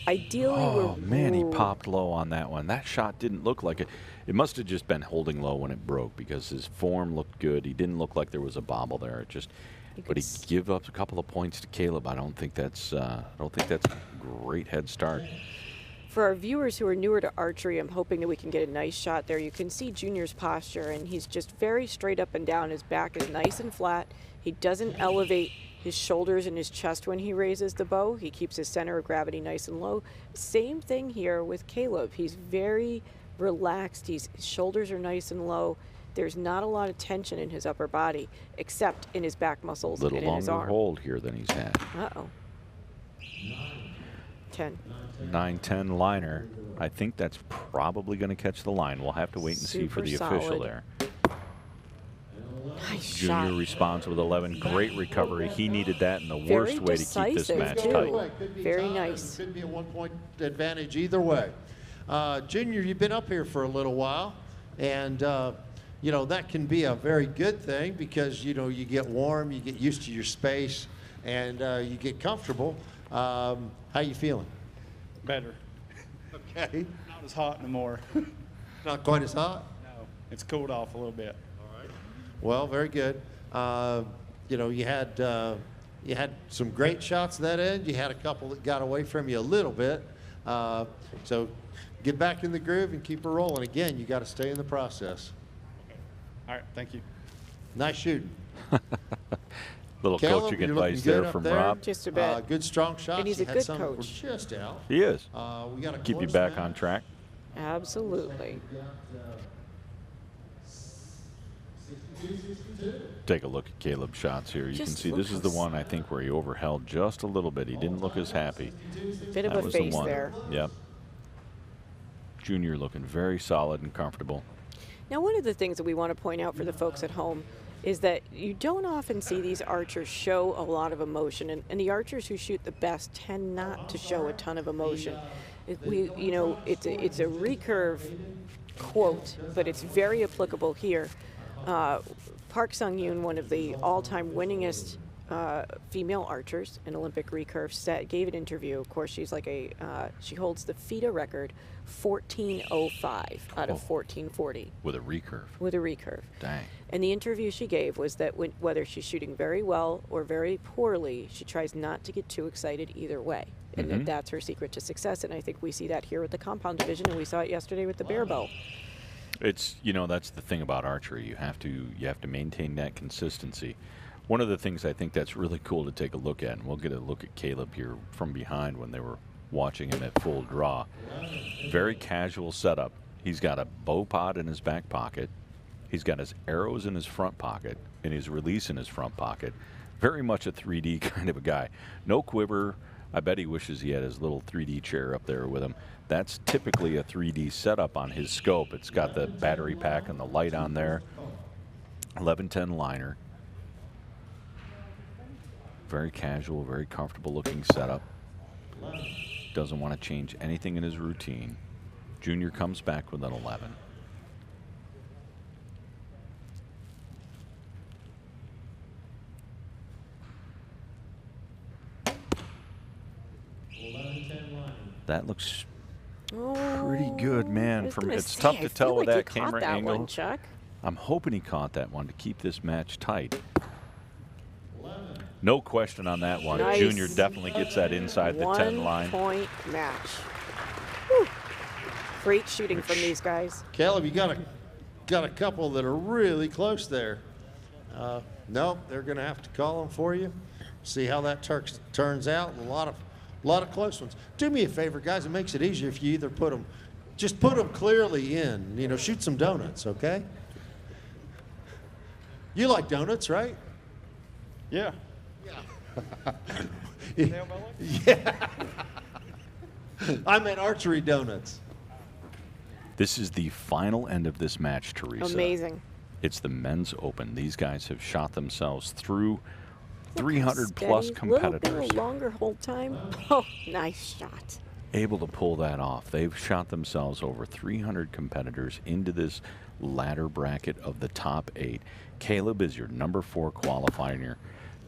Ideally, man, he popped low on that one. That shot didn't look like it. It must have just been holding low when it broke because his form looked good. He didn't look like there was a bobble there. It just, but he give up a couple of points to Caleb. I don't think that's a great head start. For our viewers who are newer to archery, I'm hoping that we can get a nice shot there. You can see Junior's posture, and he's just very straight up and down. His back is nice and flat. He doesn't elevate his shoulders and his chest when he raises the bow. He keeps his center of gravity nice and low. Same thing here with Caleb. He's very relaxed. His shoulders are nice and low. There's not a lot of tension in his upper body, except in his back muscles and in his arm. A little longer hold here than he's had. Uh-oh. 10. 9-10 liner. I think that's probably going to catch the line. We'll have to wait and see for the official there. Nice Junior shot. responds with 11. Great recovery. He needed that in the worst way to keep this match too. tight. Very nice. Could be a 1-point advantage either way. Junior, you've been up here for a little while, and you know that can be a very good thing because you know you get warm, you get used to your space, and you get comfortable. How you feeling? Better. Okay. Not as hot anymore. Not quite as hot? No, it's cooled off a little bit. All right. Well, very good. You know, you had some great shots at that end. You had a couple that got away from you a little bit. So get back in the groove and keep her rolling. Again, you got to stay in the process. Okay. All right, thank you. Nice shooting. Little Caleb, coaching you're advice looking good there up from there. Rob. Just a bit. Good strong shots. And he's You a had good some that were coach. just out. He is. We got a Keep you close back match. on track. Absolutely. Take a look at Caleb's shots here. You can Just see look this is the one I think where he overheld just a little bit. He didn't look as happy. Bit of That a was face the one. there. Yep. Junior looking very solid and comfortable. Now, one of the things that we want to point out for the folks at home is that you don't often see these archers show a lot of emotion, and the archers who shoot the best tend not to show a ton of emotion. It's a recurve quote, but it's very applicable here. Park Sung-yoon, one of the all-time winningest female archers in Olympic recurve, gave an interview. Of course, she's like she holds the FIDA record, 14:05 out of 14:40. With a recurve. With a recurve. Dang. And the interview she gave was that whether she's shooting very well or very poorly, she tries not to get too excited either way. And that's her secret to success. And I think we see that here with the compound division, and we saw it yesterday with the bear bow. It's, you know, that's the thing about archery. You have to maintain that consistency. One of the things I think that's really cool to take a look at, and we'll get a look at Caleb here from behind when they were watching him at full draw. Very casual setup. He's got a bow pod in his back pocket. He's got his arrows in his front pocket and his release in his front pocket. Very much a 3D kind of a guy. No quiver. I bet he wishes he had his little 3D chair up there with him. That's typically a 3D setup on his scope. It's got the battery pack and the light on there. 1110 liner. Very casual, very comfortable looking setup. Doesn't want to change anything in his routine. Junior comes back with an 11. That looks pretty good, man. It's tough to tell with that camera angle. Chuck. I'm hoping he caught that one to keep this match tight. No question on that one. Nice. Junior definitely gets that inside the 10 line. 1-point match. Whew. Great shooting from these guys. Caleb, you got a couple that are really close there. No, they're going to have to call them for you. See how that turns out. A lot of close ones. Do me a favor, guys. It makes it easier if you either just put them clearly in. You know, shoot some donuts, okay? You like donuts, right? Yeah. Yeah. I meant archery donuts. This is the final end of this match, Teresa. Amazing. It's the men's open. These guys have shot themselves through 300 plus competitors. A little bit longer hold time. Oh, nice shot. Able to pull that off. They've shot themselves over 300 competitors into this ladder bracket of the top 8. Caleb is your number 4 qualifier.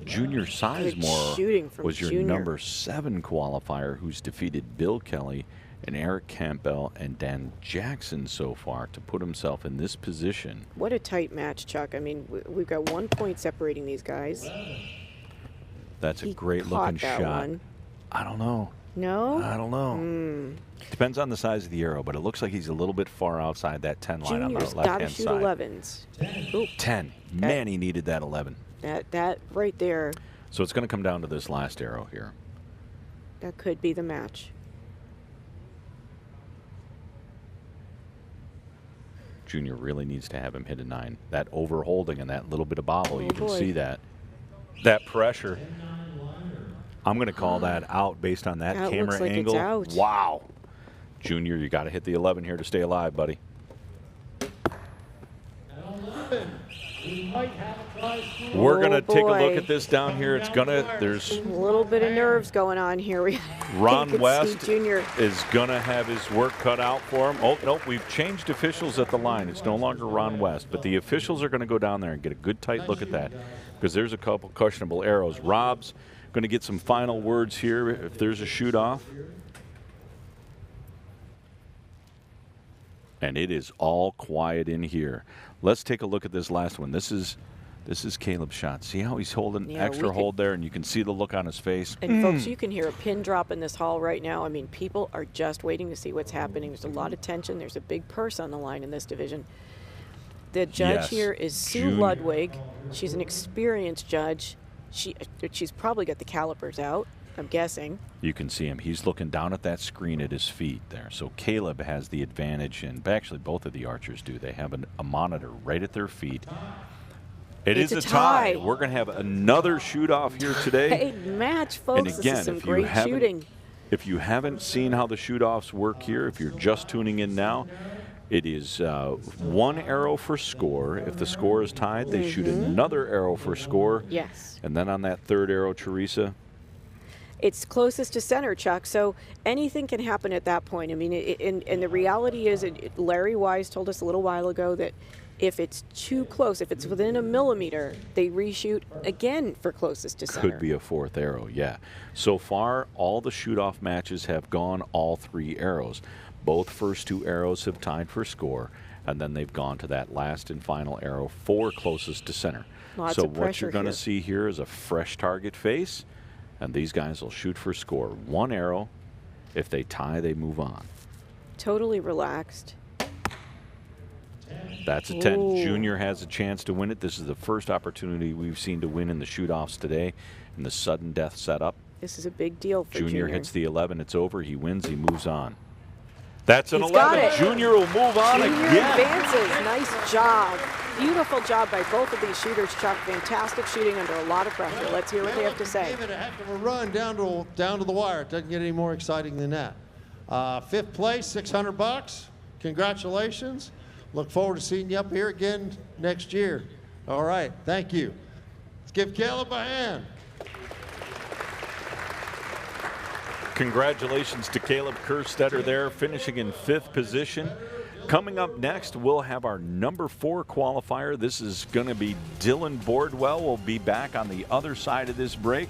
Junior Sizemore was your number 7 qualifier, who's defeated Bill Kelly and Erick Campbell and Dan Jackson so far to put himself in this position. What a tight match, Chuck. I mean, we've got 1 point separating these guys. That's a great looking shot. One. I don't know. No? I don't know. Depends on the size of the arrow, but it looks like he's a little bit far outside that 10 line on the left-hand side. Junior's 10. Man, he needed that 11. That right there. So it's going to come down to this last arrow here. That could be the match. Junior really needs to have him hit a 9. That overholding and that little bit of bobble, you can see that. That pressure. I'm going to call that out based on that camera looks like angle. It's out. Wow. Junior, you got to hit the 11 here to stay alive, buddy. We're going to take a look at this down here. It's going to, there's a little bit of nerves going on here. Ron West is going to have his work cut out for him. Oh, nope, we've changed officials at the line. It's no longer Ron West, but the officials are going to go down there and get a good tight look at that because there's a couple questionable arrows. Rob's going to get some final words here if there's a shoot off. And it is all quiet in here. Let's take a look at this last one. This is Caleb's shot. See how he's holding extra hold there, and you can see the look on his face. And folks, you can hear a pin drop in this hall right now. I mean, people are just waiting to see what's happening. There's a lot of tension. There's a big purse on the line in this division. The judge here is Sue Ludwig. She's an experienced judge. She's probably got the calipers out, I'm guessing. You can see him. He's looking down at that screen at his feet there. So Caleb has the advantage, and actually both of the archers do. They have a monitor right at their feet. It's a tie. We're going to have another shoot-off here today. Hey, match, folks. And again, this is some great shooting. If you haven't seen how the shoot-offs work here, if you're just tuning in now, it is 1 arrow for score. If the score is tied, they shoot another arrow for score. Yes. And then on that 3rd arrow, Teresa, it's closest to center, Chuck, so anything can happen at that point. I mean, and the reality is, Larry Wise told us a little while ago that If it's too close, if it's within a millimeter, they reshoot again for closest to center. Could be a fourth arrow, yeah. So far, all the shoot-off matches have gone all 3 arrows. Both first 2 arrows have tied for score, and then they've gone to that last and final arrow for closest to center. Lots so of what pressure you're going to here. see here is a fresh target face, and these guys will shoot for score. 1 arrow. If they tie, they move on. Totally relaxed. That's a 10. Ooh. Junior has a chance to win it. This is the first opportunity we've seen to win in the shoot-offs today in the sudden death setup. This is a big deal for Junior. Junior hits the 11. It's over. He wins. He moves on. That's an He's got 11. it. Junior will move on Junior again. advances. Nice job. Beautiful job by both of these shooters, Chuck. Fantastic shooting under a lot of pressure. Let's hear what they have to say. Gave it a heck of a run down to the wire. It doesn't get any more exciting than that. 5th place, $600. Congratulations. Look forward to seeing you up here again next year. All right, thank you. Let's give Caleb a hand. Congratulations to Caleb Kerstetter there, finishing in 5th position. Coming up next, we'll have our number 4 qualifier. This is going to be Dillon Bordwell. We'll be back on the other side of this break.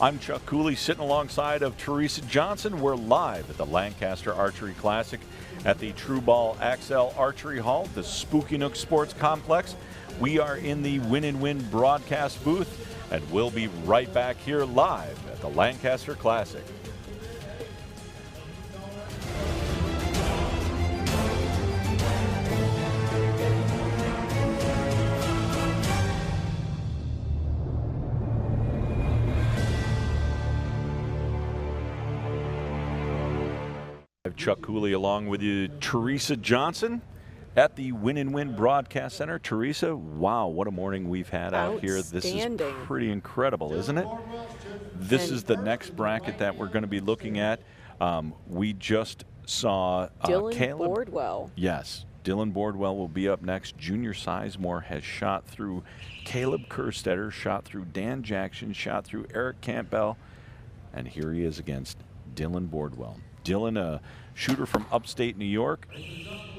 I'm Chuck Cooley, sitting alongside of Teresa Johnson. We're live at the Lancaster Archery Classic at the True Ball Axel Archery Hall, the Spooky Nook Sports Complex. We are in the Win and Win broadcast booth, and we'll be right back here live at the Lancaster Classic. Chuck Cooley along with you, Teresa Johnson at the Win and Win Broadcast Center. Teresa, wow, what a morning we've had out here. This is pretty incredible, isn't it? This is the next bracket that we're going to be looking at. We just saw Dillon Caleb Bordwell. Yes, Dillon Bordwell will be up next. Junior Sizemore has shot through Caleb Kerstetter, shot through Dan Jackson, shot through Erick Campbell, and here he is against Dillon Bordwell. Dillon, a shooter from upstate New York,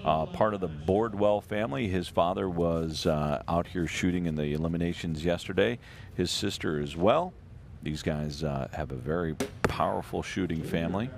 part of the Bordwell family. His father was out here shooting in the eliminations yesterday. His sister as well. These guys have a very powerful shooting family.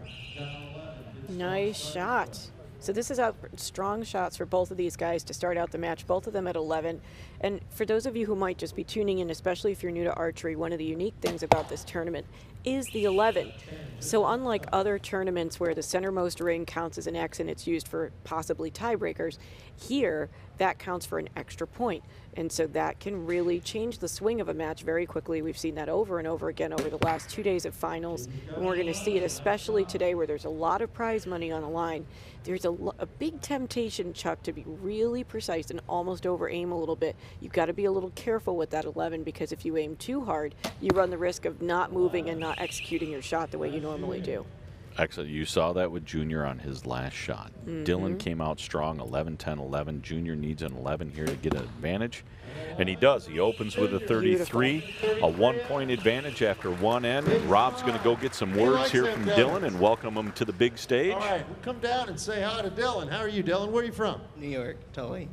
Nice shot. So this is out strong shots for both of these guys to start out the match, both of them at 11. And for those of you who might just be tuning in, especially if you're new to archery, one of the unique things about this tournament is the 11. So unlike other tournaments where the centermost ring counts as an X and it's used for possibly tiebreakers, here that counts for an extra point. And so that can really change the swing of a match very quickly. We've seen that over and over again over the last 2 days of finals. And we're going to see it especially today where there's a lot of prize money on the line. There's a big temptation, Chuck, to be really precise and almost over-aim a little bit. You've got to be a little careful with that 11 because if you aim too hard, you run the risk of not moving and not executing your shot the way you normally do. Excellent. You saw that with Junior on his last shot. Dillon came out strong, 11, 10, 11. Junior needs an 11 here to get an advantage, and he does. He opens with a 33, a 1-point advantage after one end. Rob's going to go get some words here from Dillon and welcome him to the big stage. All right, we'll come down and say hi to Dillon. How are you, Dillon? Where are you from? New York, Tully.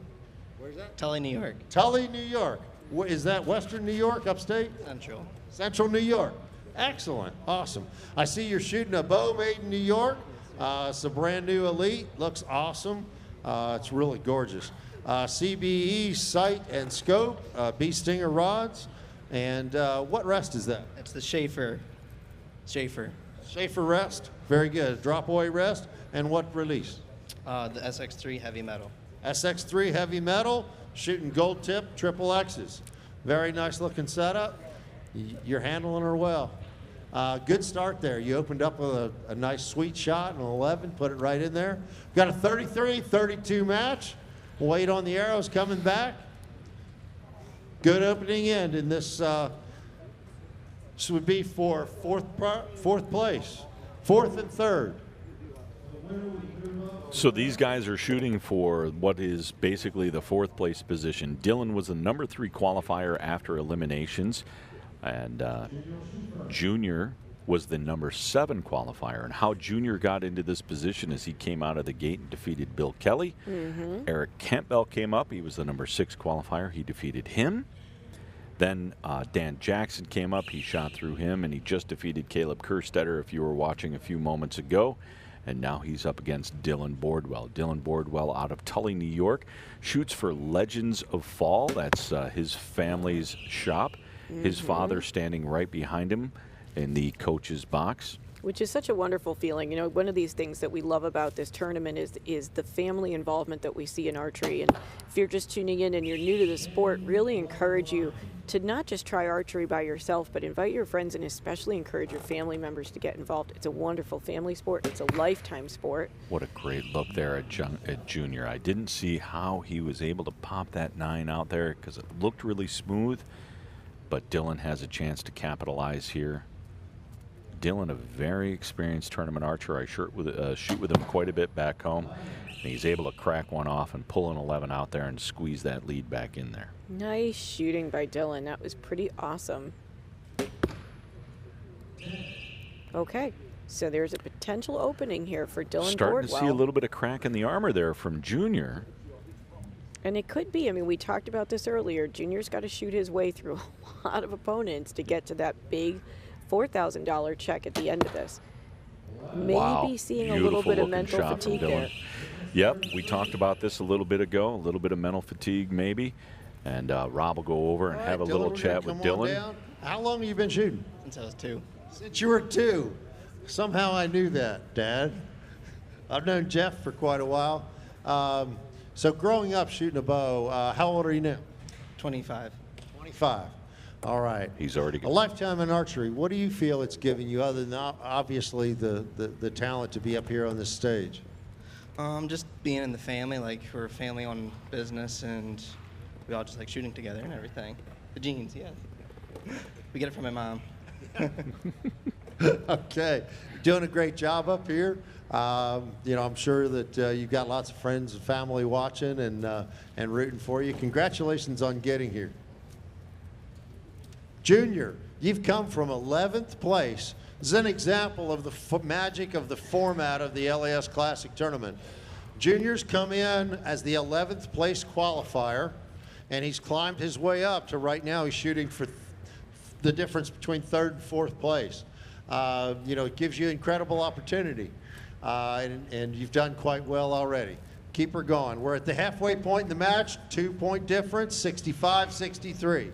Where's that? Tully, New York. Tully, New York. Is that Western New York, upstate? Central. Central New York. Excellent. Awesome. I see you're shooting a bow made in New York. It's a brand new Elite. Looks awesome. It's really gorgeous. CBE sight and scope, bee stinger rods. And what rest is that? It's the Schaefer. Schaefer rest. Very good. Drop away rest. And what release? The SX3 heavy metal. SX3 heavy metal, shooting gold tip, triple X's. Very nice looking setup. You're handling her well. Good start there. You opened up with a nice sweet shot, an 11, put it right in there. Got a 33-32 match. Wait on the arrows coming back. Good opening end in this. This would be for fourth place, fourth and third. So these guys are shooting for what is basically the 4th place position. Dillon was the number 3 qualifier after eliminations, and Junior was the number 7 qualifier. And how Junior got into this position is he came out of the gate and defeated Bill Kelly. Erick Campbell came up. He was the number 6 qualifier. He defeated him. Then Dan Jackson came up. He shot through him, and he just defeated Caleb Kerstetter, if you were watching a few moments ago. And now he's up against Dillon Bordwell. Dillon Bordwell out of Tully, New York, shoots for Legends of Fall. That's his family's shop. His father standing right behind him in the coach's box. Which is such a wonderful feeling. You know, one of these things that we love about this tournament is the family involvement that we see in archery. And if you're just tuning in and you're new to the sport, really encourage you to not just try archery by yourself, but invite your friends and especially encourage your family members to get involved. It's a wonderful family sport. It's a lifetime sport. What a great look there at Junior. I didn't see how he was able to pop that 9 out there because it looked really smooth, but Dillon has a chance to capitalize here. Dillon, a very experienced tournament archer. I shoot with him quite a bit back home. And he's able to crack one off and pull an 11 out there and squeeze that lead back in there. Nice shooting by Dillon. That was pretty awesome. Okay, so there's a potential opening here for Dillon Starting Bordwell. to see a little bit of crack in the armor there from Junior. And it could be. I mean, we talked about this earlier. Junior's got to shoot his way through a lot of opponents to get to that big $4,000 check at the end of this. Maybe seeing a little bit of mental fatigue there. Yep, we talked about this a little bit ago, a little bit of mental fatigue maybe. And Rob will go over and have a little chat with Dillon. How long have you been shooting? Since I was 2. Since you were 2. Somehow I knew that, Dad. I've known Jeff for quite a while. So growing up shooting a bow, how old are you now? 25. 25. All right. He's already a lifetime in archery. What do you feel it's given you, other than obviously the talent to be up here on this stage? Just being in the family, like we're a family-owned business, and we all just like shooting together and everything. The genes, yeah. We get it from my mom. Okay, doing a great job up here. You know, I'm sure that you've got lots of friends and family watching and rooting for you. Congratulations on getting here. Junior, you've come from 11th place. This is an example of the magic of the format of the LAS Classic Tournament. Junior's come in as the 11th place qualifier, and he's climbed his way up to right now he's shooting for the difference between 3rd and 4th place. You know, it gives you incredible opportunity, and you've done quite well already. Keep her going. We're at the halfway point in the match, 2-point difference, 65-63.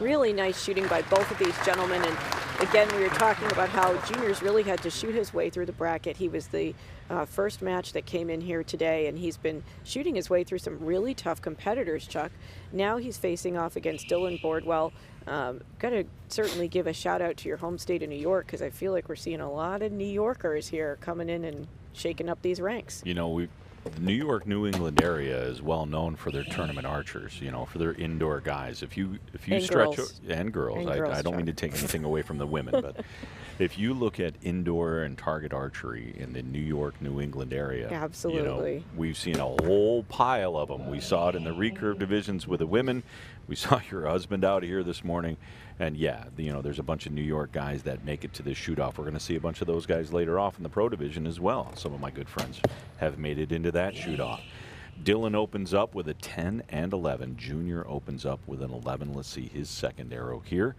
Really nice shooting by both of these gentlemen. And again, we were talking about how Junior's really had to shoot his way through the bracket. He was the first match that came in here today, and he's been shooting his way through some really tough competitors, Chuck. Now he's facing off against Dillon Bordwell. Got to certainly give a shout out to your home state of New York, because I feel like we're seeing a lot of New Yorkers here coming in and shaking up these ranks. You know, the New York, New England area is well known for their tournament archers, you know, for their indoor guys. If you stretch and girls, I don't mean to take anything away from the women, but if you look at indoor and target archery in the New York, New England area, absolutely, you know, we've seen a whole pile of them. We saw it in the recurve divisions with the women. We saw your husband out here this morning. And yeah, you know, there's a bunch of New York guys that make it to this shoot-off. We're going to see a bunch of those guys later off in the pro division as well. Some of my good friends have made it into that shoot-off. Dillon opens up with a 10 and 11. Junior opens up with an 11. Let's see his second arrow here.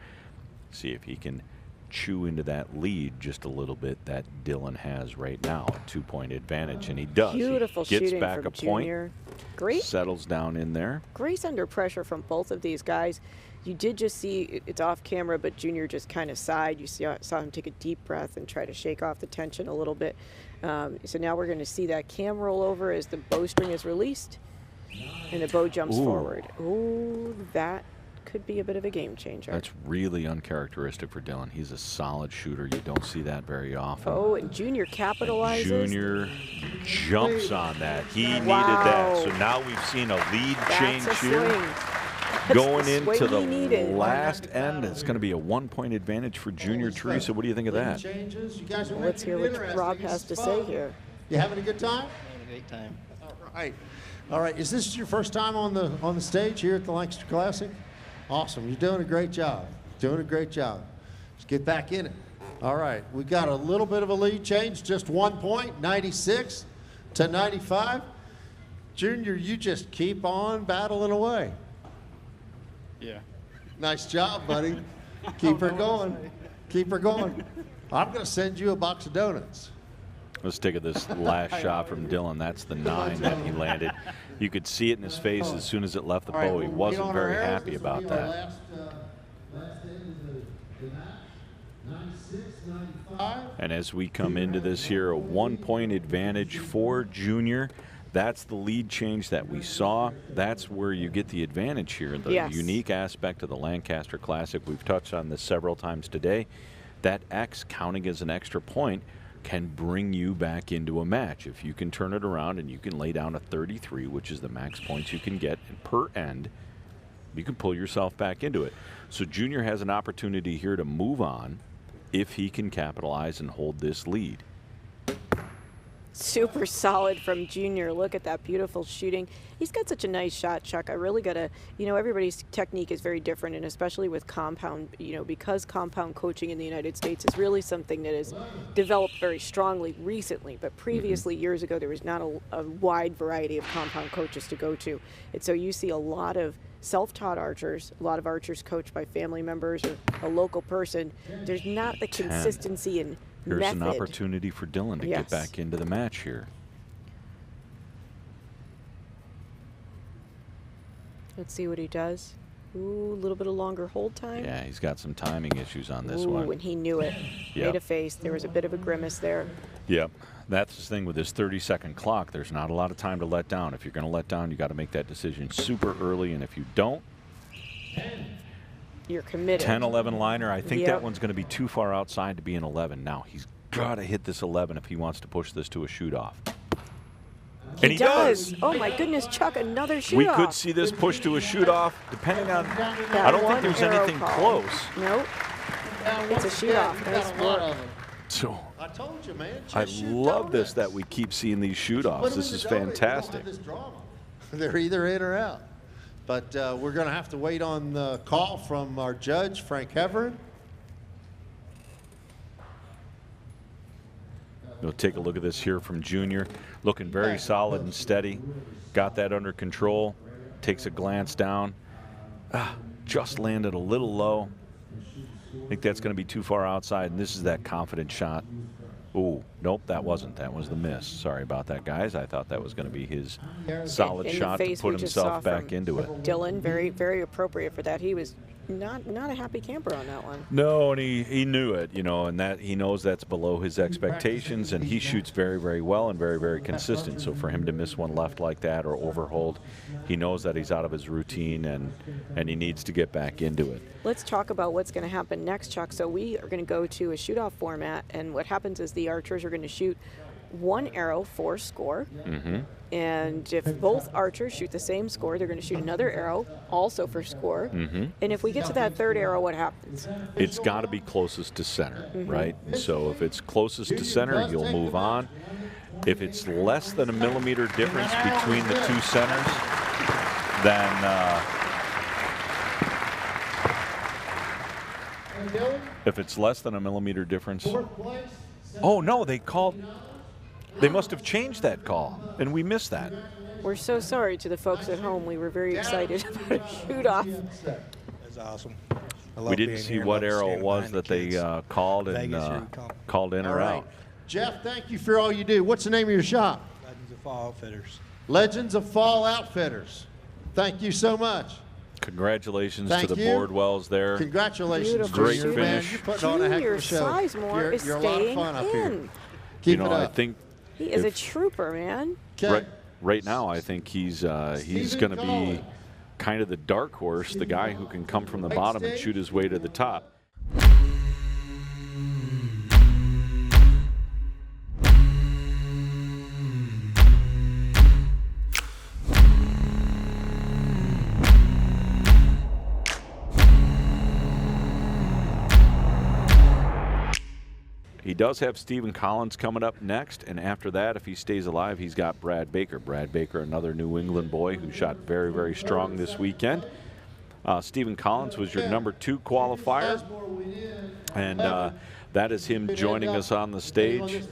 See if he can chew into that lead just a little bit that Dillon has right now. 2-point advantage, and he does. Beautiful he gets shooting back from a point. Junior. Great. Settles down in there. Grace under pressure from both of these guys. You did just see, it's off camera, but Junior just kind of sighed. You saw him take a deep breath and try to shake off the tension a little bit. So now we're going to see that cam roll over as the bowstring is released and the bow jumps forward. Ooh, that could be a bit of a game changer. That's really uncharacteristic for Dillon. He's a solid shooter. You don't see that very often. Oh, and Junior capitalizes. Junior jumps on that. He needed that. So now we've seen a lead change here. Going into the last end, it's going to be a 1-point advantage for Junior. Teresa, what do you think of that? Well, let's hear what Rob has to say here. You having a good time? Having a great time. All right. All right. Is this your first time on the stage here at the Lancaster Classic? Awesome. You're doing a great job. Doing a great job. Let's get back in it. All right, we got a little bit of a lead change, just 1 point, 96 to 95. Junior, you just keep on battling away. Yeah. Nice job, buddy. Keep her going. Keep her going. I'm going to send you a box of donuts. Let's take this last shot from Dillon. That's the 9 that he landed. You could see it in his face as soon as it left the bow. He wasn't very happy about that. And as we come into this here, a 1-point advantage for Junior. That's the lead change that we saw. That's where you get the advantage here. The unique aspect of the Lancaster Classic, we've touched on this several times today, that X counting as an extra point can bring you back into a match. If you can turn it around and you can lay down a 33, which is the max points you can get per end, you can pull yourself back into it. So Junior has an opportunity here to move on if he can capitalize and hold this lead. Super solid from Junior. Look at that beautiful shooting. He's got such a nice shot, Chuck. I really got to, you know, everybody's technique is very different, and especially with compound, you know, because compound coaching in the United States is really something that is developed very strongly recently, but previously, years ago, there was not a wide variety of compound coaches to go to. And so you see a lot of self-taught archers, a lot of archers coached by family members or a local person. There's not the consistency and Here's method. an opportunity for Dillon to get back into the match here. Let's see what he does. Ooh, a little bit of longer hold time. Yeah, he's got some timing issues on this one. And he knew it. Made a face. There was a bit of a grimace there. Yep. That's the thing with this 30-second clock. There's not a lot of time to let down. If you're going to let down, you got to make that decision super early, and if you don't, you're committed. 10-11 liner. I think that one's going to be too far outside to be an 11. Now, he's got to hit this 11 if he wants to push this to a shoot-off. And he does. Oh, my goodness, Chuck, another shoot-off. We could see this push to a shoot-off, depending on... I don't think there's anything close. Nope. It's a shoot-off. Nice work. So, I told you, man. I love this that we keep seeing these shoot-offs. This is fantastic. They're either in or out. But we're going to have to wait on the call from our judge, Frank Heverin. We'll take a look at this here from Junior. Looking very solid and steady. Got that under control. Takes a glance down. Just landed a little low. I think that's going to be too far outside, and this is that confident shot. Ooh, nope, that wasn't. That was the miss. Sorry about that, guys. I thought that was going to be his solid shot to put himself back into it. Dillon, very, very appropriate for that. He was not a happy camper on that one. No, and he knew it, you know, and that he knows that's below his expectations, and he shoots very, very well and very, very consistent. So for him to miss one left like that or overhold, he knows that he's out of his routine and he needs to get back into it. Let's talk about what's going to happen next, Chuck. So we are going to go to a shoot-off format, and what happens is the archers are going to shoot one arrow for score. And if both archers shoot the same score, they're going to shoot another arrow also for score. And if we get to that third arrow, what happens? It's got to be closest to center, right? So if it's closest to center, you'll move on. If it's less than a millimeter difference between the two centers, then if it's less than a millimeter difference. Oh, no, they must have changed that call, and we missed that. We're so sorry to the folks at home. We were very excited about a shoot-off. That's awesome. We didn't see what arrow it was that they called and called in or out. Jeff, thank you for all you do. What's the name of your shop? Legends of Fall Outfitters. Legends of Fall Outfitters. Thank you so much. Congratulations to the Bordwells there. Congratulations. Great Junior, finish. man. You're putting on a heck of a show. Sizemore is you're a lot of fun up here. in. Keep it up. I think He is a trooper, man. Right now, I think he's going to be kind of the dark horse, the guy who can come from the bottom and shoot his way to the top. He does have Stephen Collins coming up next, and after that, if he stays alive, he's got Brad Baker. Brad Baker, another New England boy who shot very, very strong this weekend. Stephen Collins was your #2 qualifier. And that is him joining us on the stage.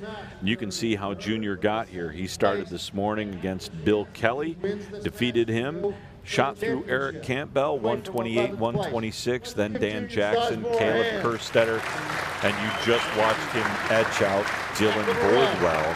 You can see how Junior got here. He started this morning against Bill Kelly, defeated him, shot through Erick Campbell, 128, 126, then Dan Jackson, Caleb Kerstetter, and you just watched him edge out Dillon Bordwell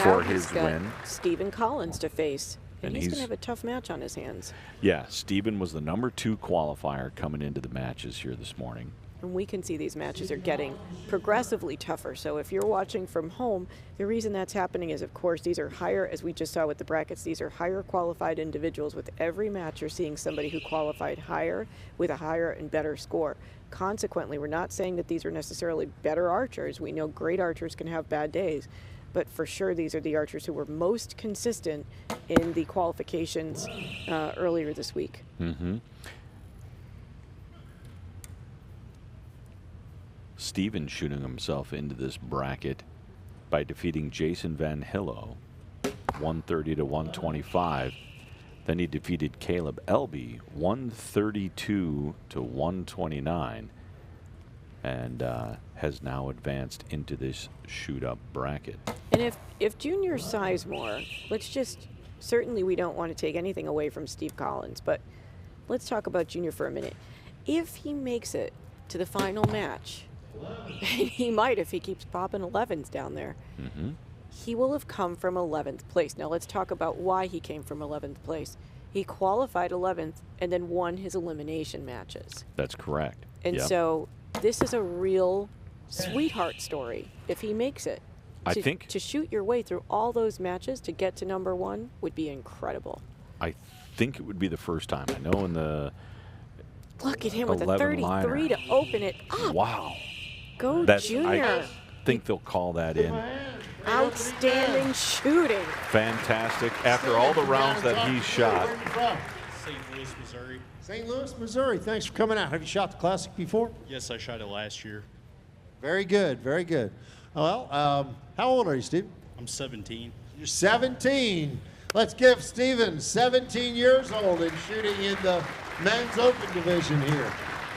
for his win. Stephen Collins to face. And he's going to he's have a tough match on his hands. Yeah, Stephen was the #2 qualifier coming into the matches here this morning. And we can see these matches are getting progressively tougher. So if you're watching from home, the reason that's happening is, of course, these are higher, as we just saw with the brackets, these are higher qualified individuals. With every match, you're seeing somebody who qualified higher with a higher and better score. Consequently, we're not saying that these are necessarily better archers. We know great archers can have bad days. But for sure, these are the archers who were most consistent in the qualifications earlier this week. Mm-hmm. Stephen shooting himself into this bracket by defeating Jason Van Hillo, 130 to 125. Then he defeated Caleb Elby, 132 to 129, and has now advanced into this shoot-up bracket. And if Junior Sizemore, let's just, certainly we don't want to take anything away from Steve Collins, but let's talk about Junior for a minute. If he makes it to the final match, and he might if he keeps popping 11s down there, he will have come from 11th place. Now let's talk about why he came from 11th place. He qualified 11th and then won his elimination matches. That's correct. And so this is a real sweetheart story if he makes it. I think to shoot your way through all those matches to get to #1 would be incredible. I think it would be the first time. I know in the Look at him with a 11 33 to open it up. Wow. Go Junior. I think they'll call that in. Outstanding shooting. Fantastic. After all the rounds that he shot. St. Louis, Missouri. St. Louis, Missouri. Thanks for coming out. Have you shot the Classic before? Yes, I shot it last year. Very good, very good. Well, how old are you, Steve? I'm 17. You're 17. Let's give Steven 17 years old and shooting in the men's open division here.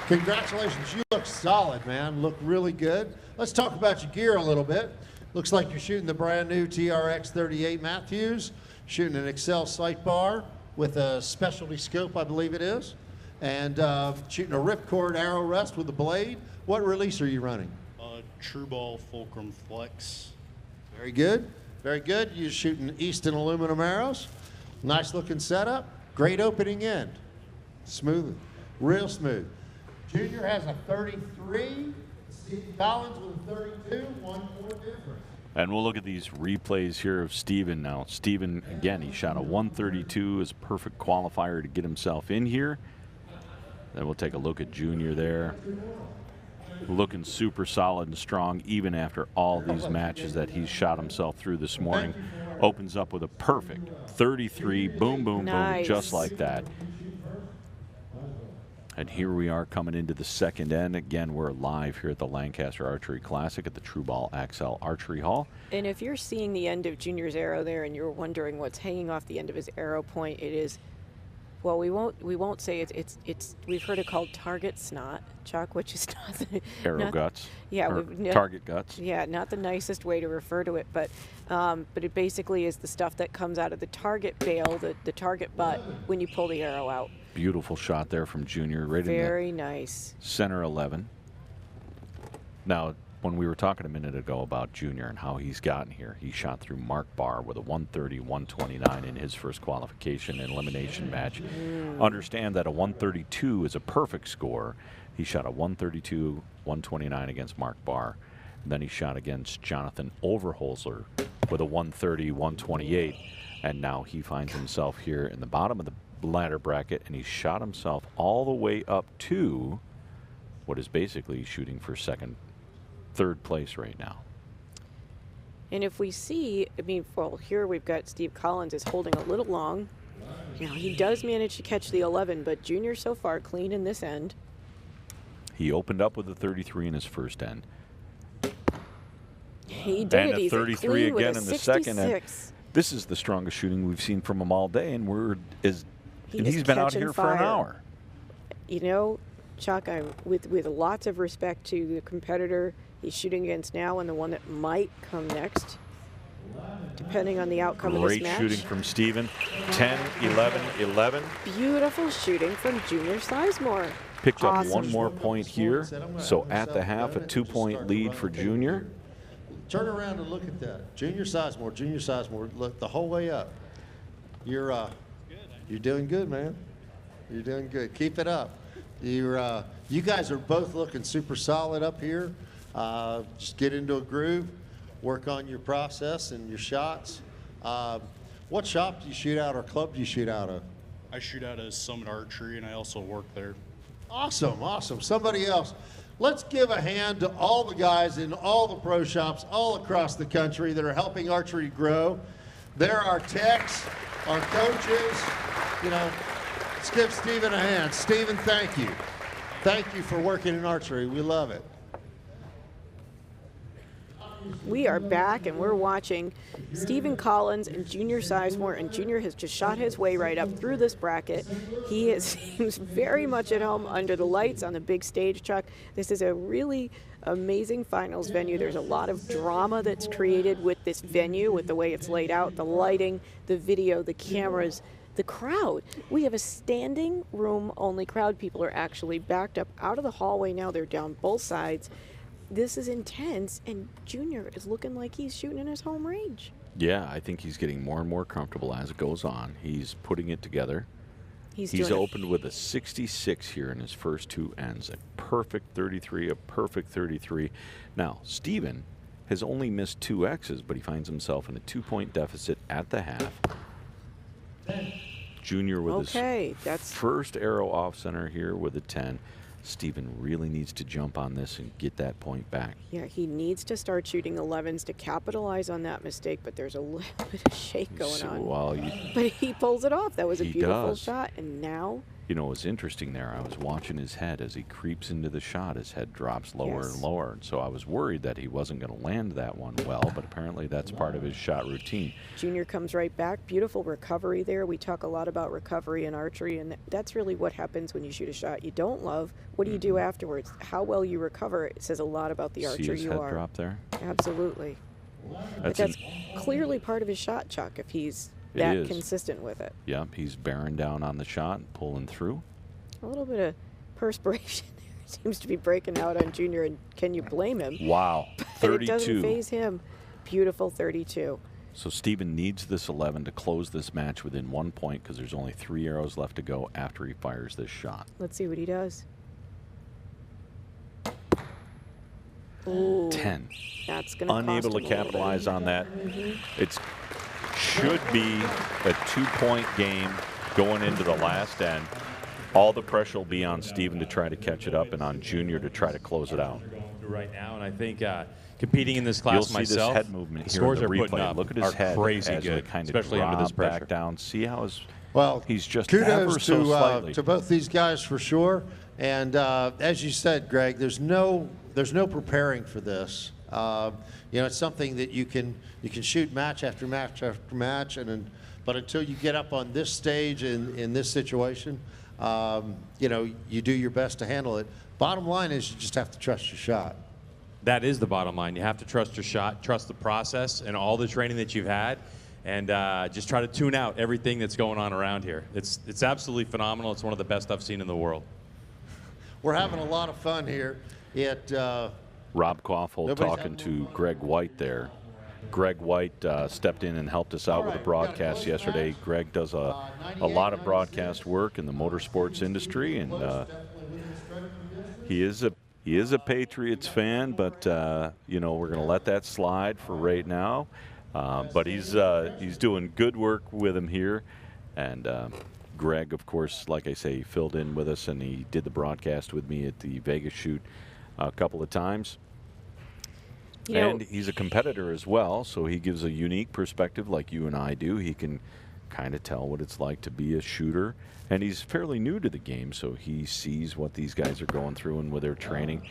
Congratulations. You look solid, man. Look really good. Let's talk about your gear a little bit. Looks like you're shooting the brand new TRX 38 Matthews, shooting an Excel sight bar with a specialty scope, I believe it is, and shooting a ripcord arrow rest with a blade. What release are you running? True Ball Fulcrum Flex. Very good. Very good. You're shooting Easton aluminum arrows. Nice looking setup. Great opening end. Smooth. Real smooth. Junior has a 33. Steve Collins with a 32. 1 point difference. And we'll look at these replays here of Stephen now. Stephen, again, he shot a 132 as a perfect qualifier to get himself in here. Then we'll take a look at Junior there. Looking super solid and strong even after all these matches that he's shot himself through this morning. Opens up with a perfect 33, boom, boom, boom, just like that. And here we are coming into the second end. Again, we're live here at the Lancaster Archery Classic at the True Ball Axel Archery Hall. And if you're seeing the end of Junior's arrow there and you're wondering what's hanging off the end of his arrow point, it is, well, we won't say it's we've heard it called target snot, Chuck, which is not the arrow guts. Yeah, target guts. Yeah, not the nicest way to refer to it, but it basically is the stuff that comes out of the target bail, the target butt, when you pull the arrow out. Beautiful shot there from Junior, right Very in the nice. Center 11. Now, when we were talking a minute ago about Junior and how he's gotten here, he shot through Mark Barr with a 130, 129 in his first qualification and elimination match. Understand that a 132 is a perfect score. He shot a 132, 129 against Mark Barr. And then he shot against Jonathan Overholzer with a 130, 128. And now he finds himself here in the bottom of the ladder bracket, and he shot himself all the way up to what is basically shooting for third place right now. And if we see, I mean, well, here we've got Steve Collins is holding a little long. You know, he does manage to catch the 11, but Junior so far clean in this end. He opened up with a 33 in his first end. He did. And a 33 again in the second end. 66. This is the strongest shooting we've seen from him all day, and he's been out here for an hour. You know, Chuck, with lots of respect to the competitor he's shooting against now and the one that might come next, depending on the outcome of this Great match. shooting from Stephen. 10, 11, 11. Beautiful shooting from Junior Sizemore. Picked up Awesome. one more point here. So at the half, a 2-point lead for Junior. Turn around and look at that. Junior Sizemore, look the whole way up. You're doing good, man. You're doing good. Keep it up. You guys are both looking super solid up here. Just get into a groove, work on your process and your shots. What shop do you shoot out or club do you shoot out of? I shoot out of Summit Archery, and I also work there. Awesome, awesome. Somebody else. Let's give a hand to all the guys in all the pro shops all across the country that are helping archery grow. They're our techs, our coaches. You know, let's give Stephen a hand. Stephen, thank you. Thank you for working in archery. We love it. We are back and we're watching Stephen Collins and Junior Sizemore, and Junior has just shot his way right up through this bracket. He seems very much at home under the lights on the big stage, Chuck. This is a really amazing finals venue. There's a lot of drama that's created with this venue, with the way it's laid out, the lighting, the video, the cameras, the crowd. We have a standing room only crowd. People are actually backed up out of the hallway now. They're down both sides. This is intense, and Junior is looking like he's shooting in his home range. Yeah, I think he's getting more and more comfortable as it goes on. He's putting it together. He's doing opened with a 66 here in his first two ends. A perfect 33, a perfect 33. Now, Stephen has only missed 2 X's, but he finds himself in a 2-point deficit at the half. Junior with his first arrow off center here with a 10. Stephen really needs to jump on this and get that point back. Yeah, he needs to start shooting 11s to capitalize on that mistake, but there's a little bit of shake going on. Well, but he pulls it off. That was a beautiful does. shot, and now... You know, it's interesting there. I was watching his head as he creeps into the shot. His head drops lower and lower. And so I was worried that he wasn't going to land that one well, but apparently that's part of his shot routine. Junior comes right back. Beautiful recovery there. We talk a lot about recovery in archery, and that's really what happens when you shoot a shot you don't love. What do you do afterwards? How well you recover, it says a lot about the archer his you head are. drop there? Absolutely. That's clearly part of his shot, Chuck, if he's that consistent with it. Yep, he's bearing down on the shot and pulling through. A little bit of perspiration there seems to be breaking out on Junior, and can you blame him? Wow, 32. It doesn't faze him. Beautiful 32. So Stephen needs this 11 to close this match within 1 point because there's only 3 arrows left to go after he fires this shot. Let's see what he does. Ooh, 10. That's going to unable to capitalize on that. It should be a 2-point game going into the last end. All the pressure will be on Stephen to try to catch it up and on Junior to try to close it out. Right now, and I think competing in this class You'll see myself, this head movement here scores in the are putting replay. up Look at his head crazy as good, it kind especially of under this pressure. back down. See how his he's just kudos so slightly. to both these guys for sure. And as you said, Greg, there's no preparing for this. You know, it's something that you can shoot match after match after match, but until you get up on this stage in this situation, you know, you do your best to handle it. Bottom line is you just have to trust your shot. That is the bottom line. You have to trust your shot, trust the process and all the training that you've had, and just try to tune out everything that's going on around here. It's absolutely phenomenal. It's one of the best I've seen in the world. We're having a lot of fun here. Rob Koffel talking to Greg White there. Greg White stepped in and helped us out with the broadcast yesterday. Greg does a lot of broadcast work in the motorsports industry, and he is a Patriots fan, but you know, we're going to let that slide for right now. But he's doing good work with him here, and Greg, of course, like I say, he filled in with us, and he did the broadcast with me at the Vegas shoot a couple of times. And he's a competitor as well, so he gives a unique perspective like you and I do. He can kind of tell what it's like to be a shooter, and he's fairly new to the game, so he sees what these guys are going through and with their training.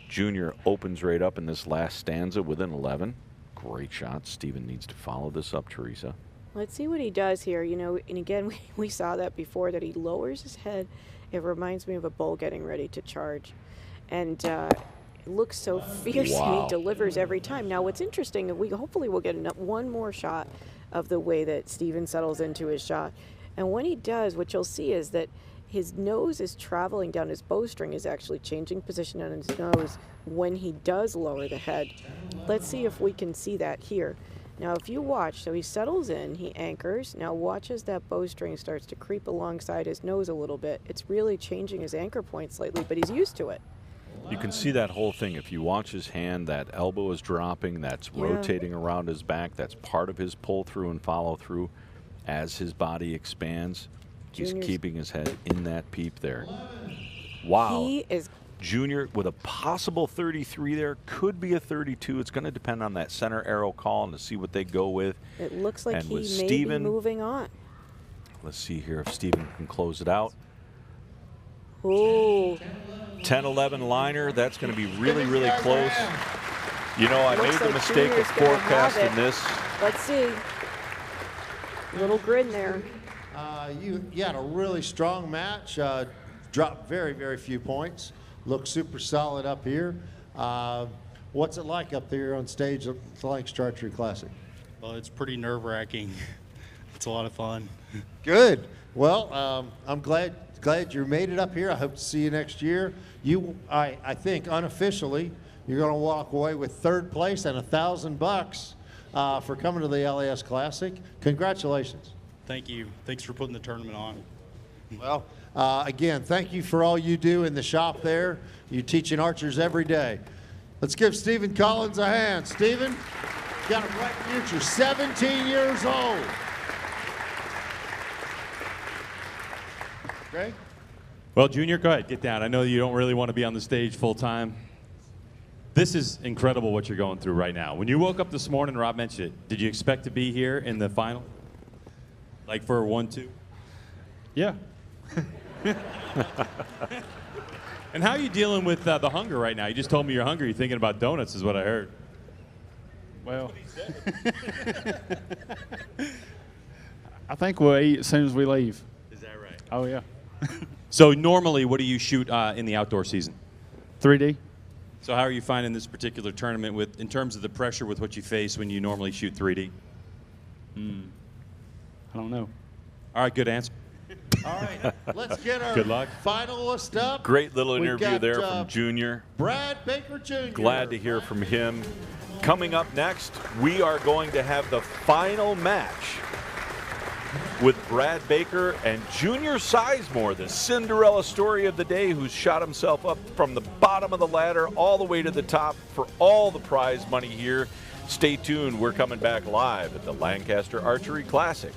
Junior opens right up in this last stanza with an 11. Great shot. Stephen needs to follow this up, Teresa. Let's see what he does here. You know, and again, we saw that before, that he lowers his head It reminds me of a bull getting ready to charge. And it looks so fierce, and he delivers every time. Now, what's interesting, and we hopefully will get one more shot of the way that Steven settles into his shot. And when he does, what you'll see is that his nose is traveling down. His bowstring is actually changing position on his nose when he does lower the head. Let's see if we can see that here. Now, if you watch, so he settles in, he anchors. Now watch as that bowstring starts to creep alongside his nose a little bit. It's really changing his anchor point slightly, but he's used to it. You can see that whole thing. If you watch his hand, that elbow is dropping, that's rotating around his back. That's part of his pull through and follow through. As his body expands, he's keeping his head in that peep there. Wow. He is Junior with a possible 33 there, could be a 32. It's going to depend on that center arrow call and to see what they go with. It looks like and he with may Steven, be moving on. Let's see here if Steven can close it out. Ooh. 10-11 liner, that's going to be really, really close. You know, I made the like mistake of Junior's gonna have forecasting it. this. Let's see. Little grin there. You had a really strong match. Dropped very, very few points. Looked super solid up here. What's it like up there on stage at the Lancaster Archery Classic? Well, it's pretty nerve-wracking. It's a lot of fun. Good. Well, I'm glad you made it up here. I hope to see you next year. I think unofficially, you're going to walk away with third place and $1,000 for coming to the LAS Classic. Congratulations. Thank you. Thanks for putting the tournament on. Well, again, thank you for all you do in the shop there. You're teaching archers every day. Let's give Stephen Collins a hand. Stephen, you got a bright future, 17 years old. Greg? Well, Junior, go ahead, get down. I know you don't really want to be on the stage full time. This is incredible what you're going through right now. When you woke up this morning, Rob mentioned it, did you expect to be here in the final? Like for a 1-2? Yeah. And how are you dealing with the hunger right now? You just told me you're hungry. You're thinking about donuts is what I heard. Well, I think we'll eat as soon as we leave. Is that right? Oh, yeah. So normally, what do you shoot in the outdoor season? 3D. So how are you finding this particular tournament in terms of the pressure with what you face when you normally shoot 3D? I don't know. All right, good answer. All right, let's get our Good luck. finalist up. Great little We've interview got, there from Junior. Brad Baker Jr. Glad to hear from him. Coming up next, we are going to have the final match with Brad Baker and Junior Sizemore, the Cinderella story of the day, who's shot himself up from the bottom of the ladder all the way to the top for all the prize money here. Stay tuned. We're coming back live at the Lancaster Archery Classic.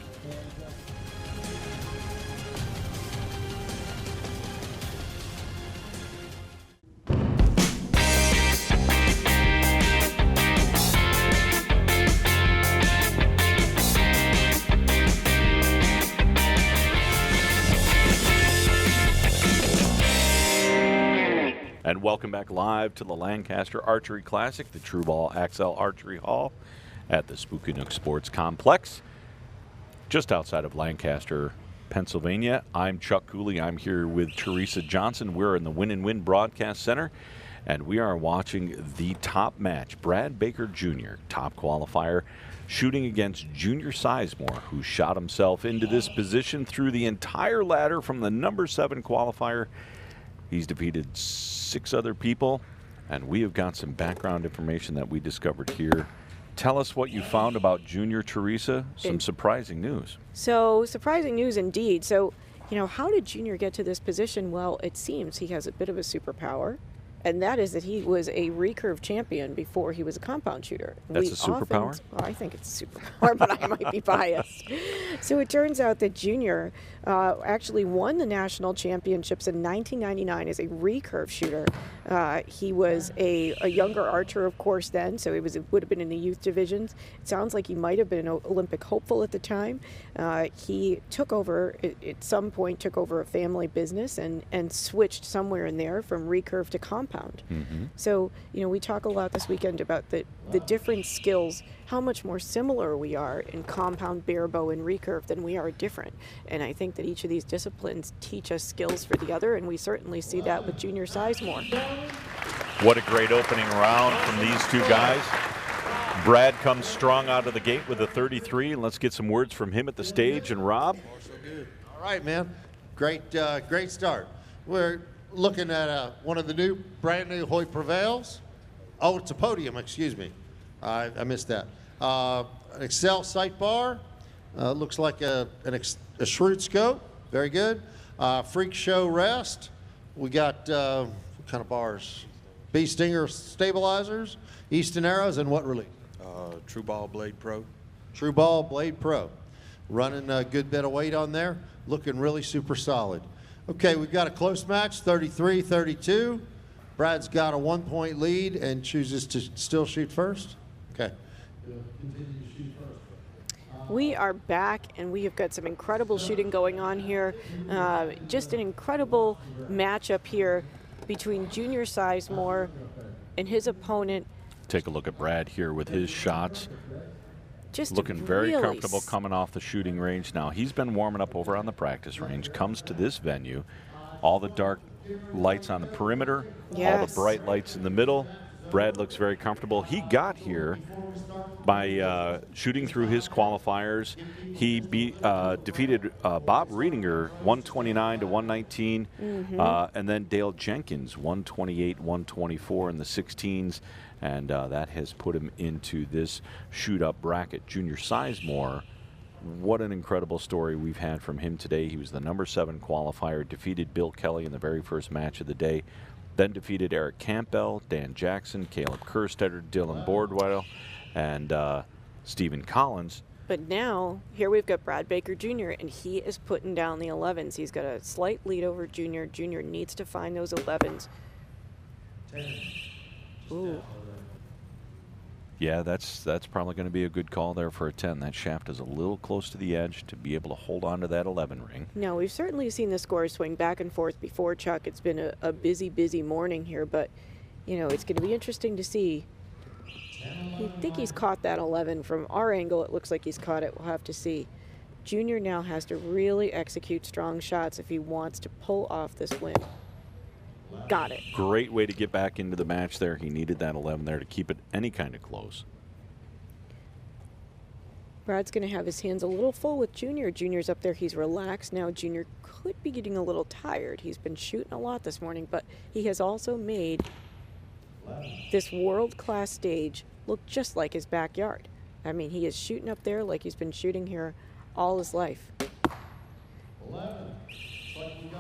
And welcome back live to the Lancaster Archery Classic, the True Ball Axel Archery Hall at the Spooky Nook Sports Complex, just outside of Lancaster, Pennsylvania. I'm Chuck Cooley. I'm here with Teresa Johnson. We're in the Win and Win Broadcast Center, and we are watching the top match. Brad Baker Jr., top qualifier, shooting against Junior Sizemore, who shot himself into this position through the entire ladder from the number 7 qualifier. He's defeated 6 other people, and we have got some background information that we discovered here. Tell us what you found about Junior, Teresa. Some surprising news. So, surprising news indeed. So, how did Junior get to this position? Well, it seems he has a bit of a superpower, and that is that he was a recurve champion before he was a compound shooter. That's a superpower? Well, I think it's a superpower, but I might be biased. So it turns out that Junior actually won the national championships in 1999 as a recurve shooter. He was a younger archer, of course, then, so it would have been in the youth divisions. It sounds like he might have been an Olympic hopeful at the time. He took over, at some point, took over a family business and switched somewhere in there from recurve to compound. compound. So, you know, we talk a lot this weekend about the different skills, how much more similar we are in compound, bare bow, and recurve than we are different. And I think that each of these disciplines teach us skills for the other, and we certainly see that with junior Sizemore. What a great opening round from these two guys. Brad comes strong out of the gate with a 33, and let's get some words from him at the stage. And Rob? All right, man. Great start. We're looking at one of the brand new Hoyt Prevails. Oh, it's a podium, excuse me. I missed that. An Excel sight bar. Looks like a shrewd scope. Very good. Freak Show rest. We got, what kind of bars? Bee Stinger stabilizers, Easton arrows, and what relief? True Ball Blade Pro. True Ball Blade Pro. Running a good bit of weight on there. Looking really super solid. Okay, we've got a close match, 33-32. Brad's got a 1-point lead and chooses to still shoot first. Okay. We are back, and we have got some incredible shooting going on here. Just an incredible matchup here between junior Sizemore and his opponent. Take a look at Brad here with his shots. Just looking very really comfortable coming off the shooting range. Now, he's been warming up over on the practice range, comes to this venue, all the dark lights on the perimeter, all the bright lights in the middle. Brad looks very comfortable. He got here by shooting through his qualifiers. He defeated Bob Riedinger 129 to 119, and then Dale Jenkins 128, 124 in the 16s, and that has put him into this shoot-up bracket. Junior Sizemore, what an incredible story we've had from him today. He was the number 7 qualifier, defeated Bill Kelly in the very first match of the day, then defeated Erick Campbell, Dan Jackson, Caleb Kerstetter, Dillon Bordwell, and Stephen Collins. But now, here we've got Brad Baker Jr., and he is putting down the 11s. He's got a slight lead over Junior. Junior needs to find those 11s. Ooh. Yeah, that's probably going to be a good call there for a 10. That shaft is a little close to the edge to be able to hold on to that 11 ring. Now, we've certainly seen the scores swing back and forth before, Chuck. It's been a busy, busy morning here, but, you know, it's going to be interesting to see. I think he's caught that 11. From our angle, it looks like he's caught it. We'll have to see. Junior now has to really execute strong shots if he wants to pull off this win. Got it. Great way to get back into the match there. He needed that 11 there to keep it any kind of close. Brad's going to have his hands a little full with Junior. Junior's up there. He's relaxed. Now Junior could be getting a little tired. He's been shooting a lot this morning, but he has also made this world-class stage look just like his backyard. I mean, he is shooting up there like he's been shooting here all his life.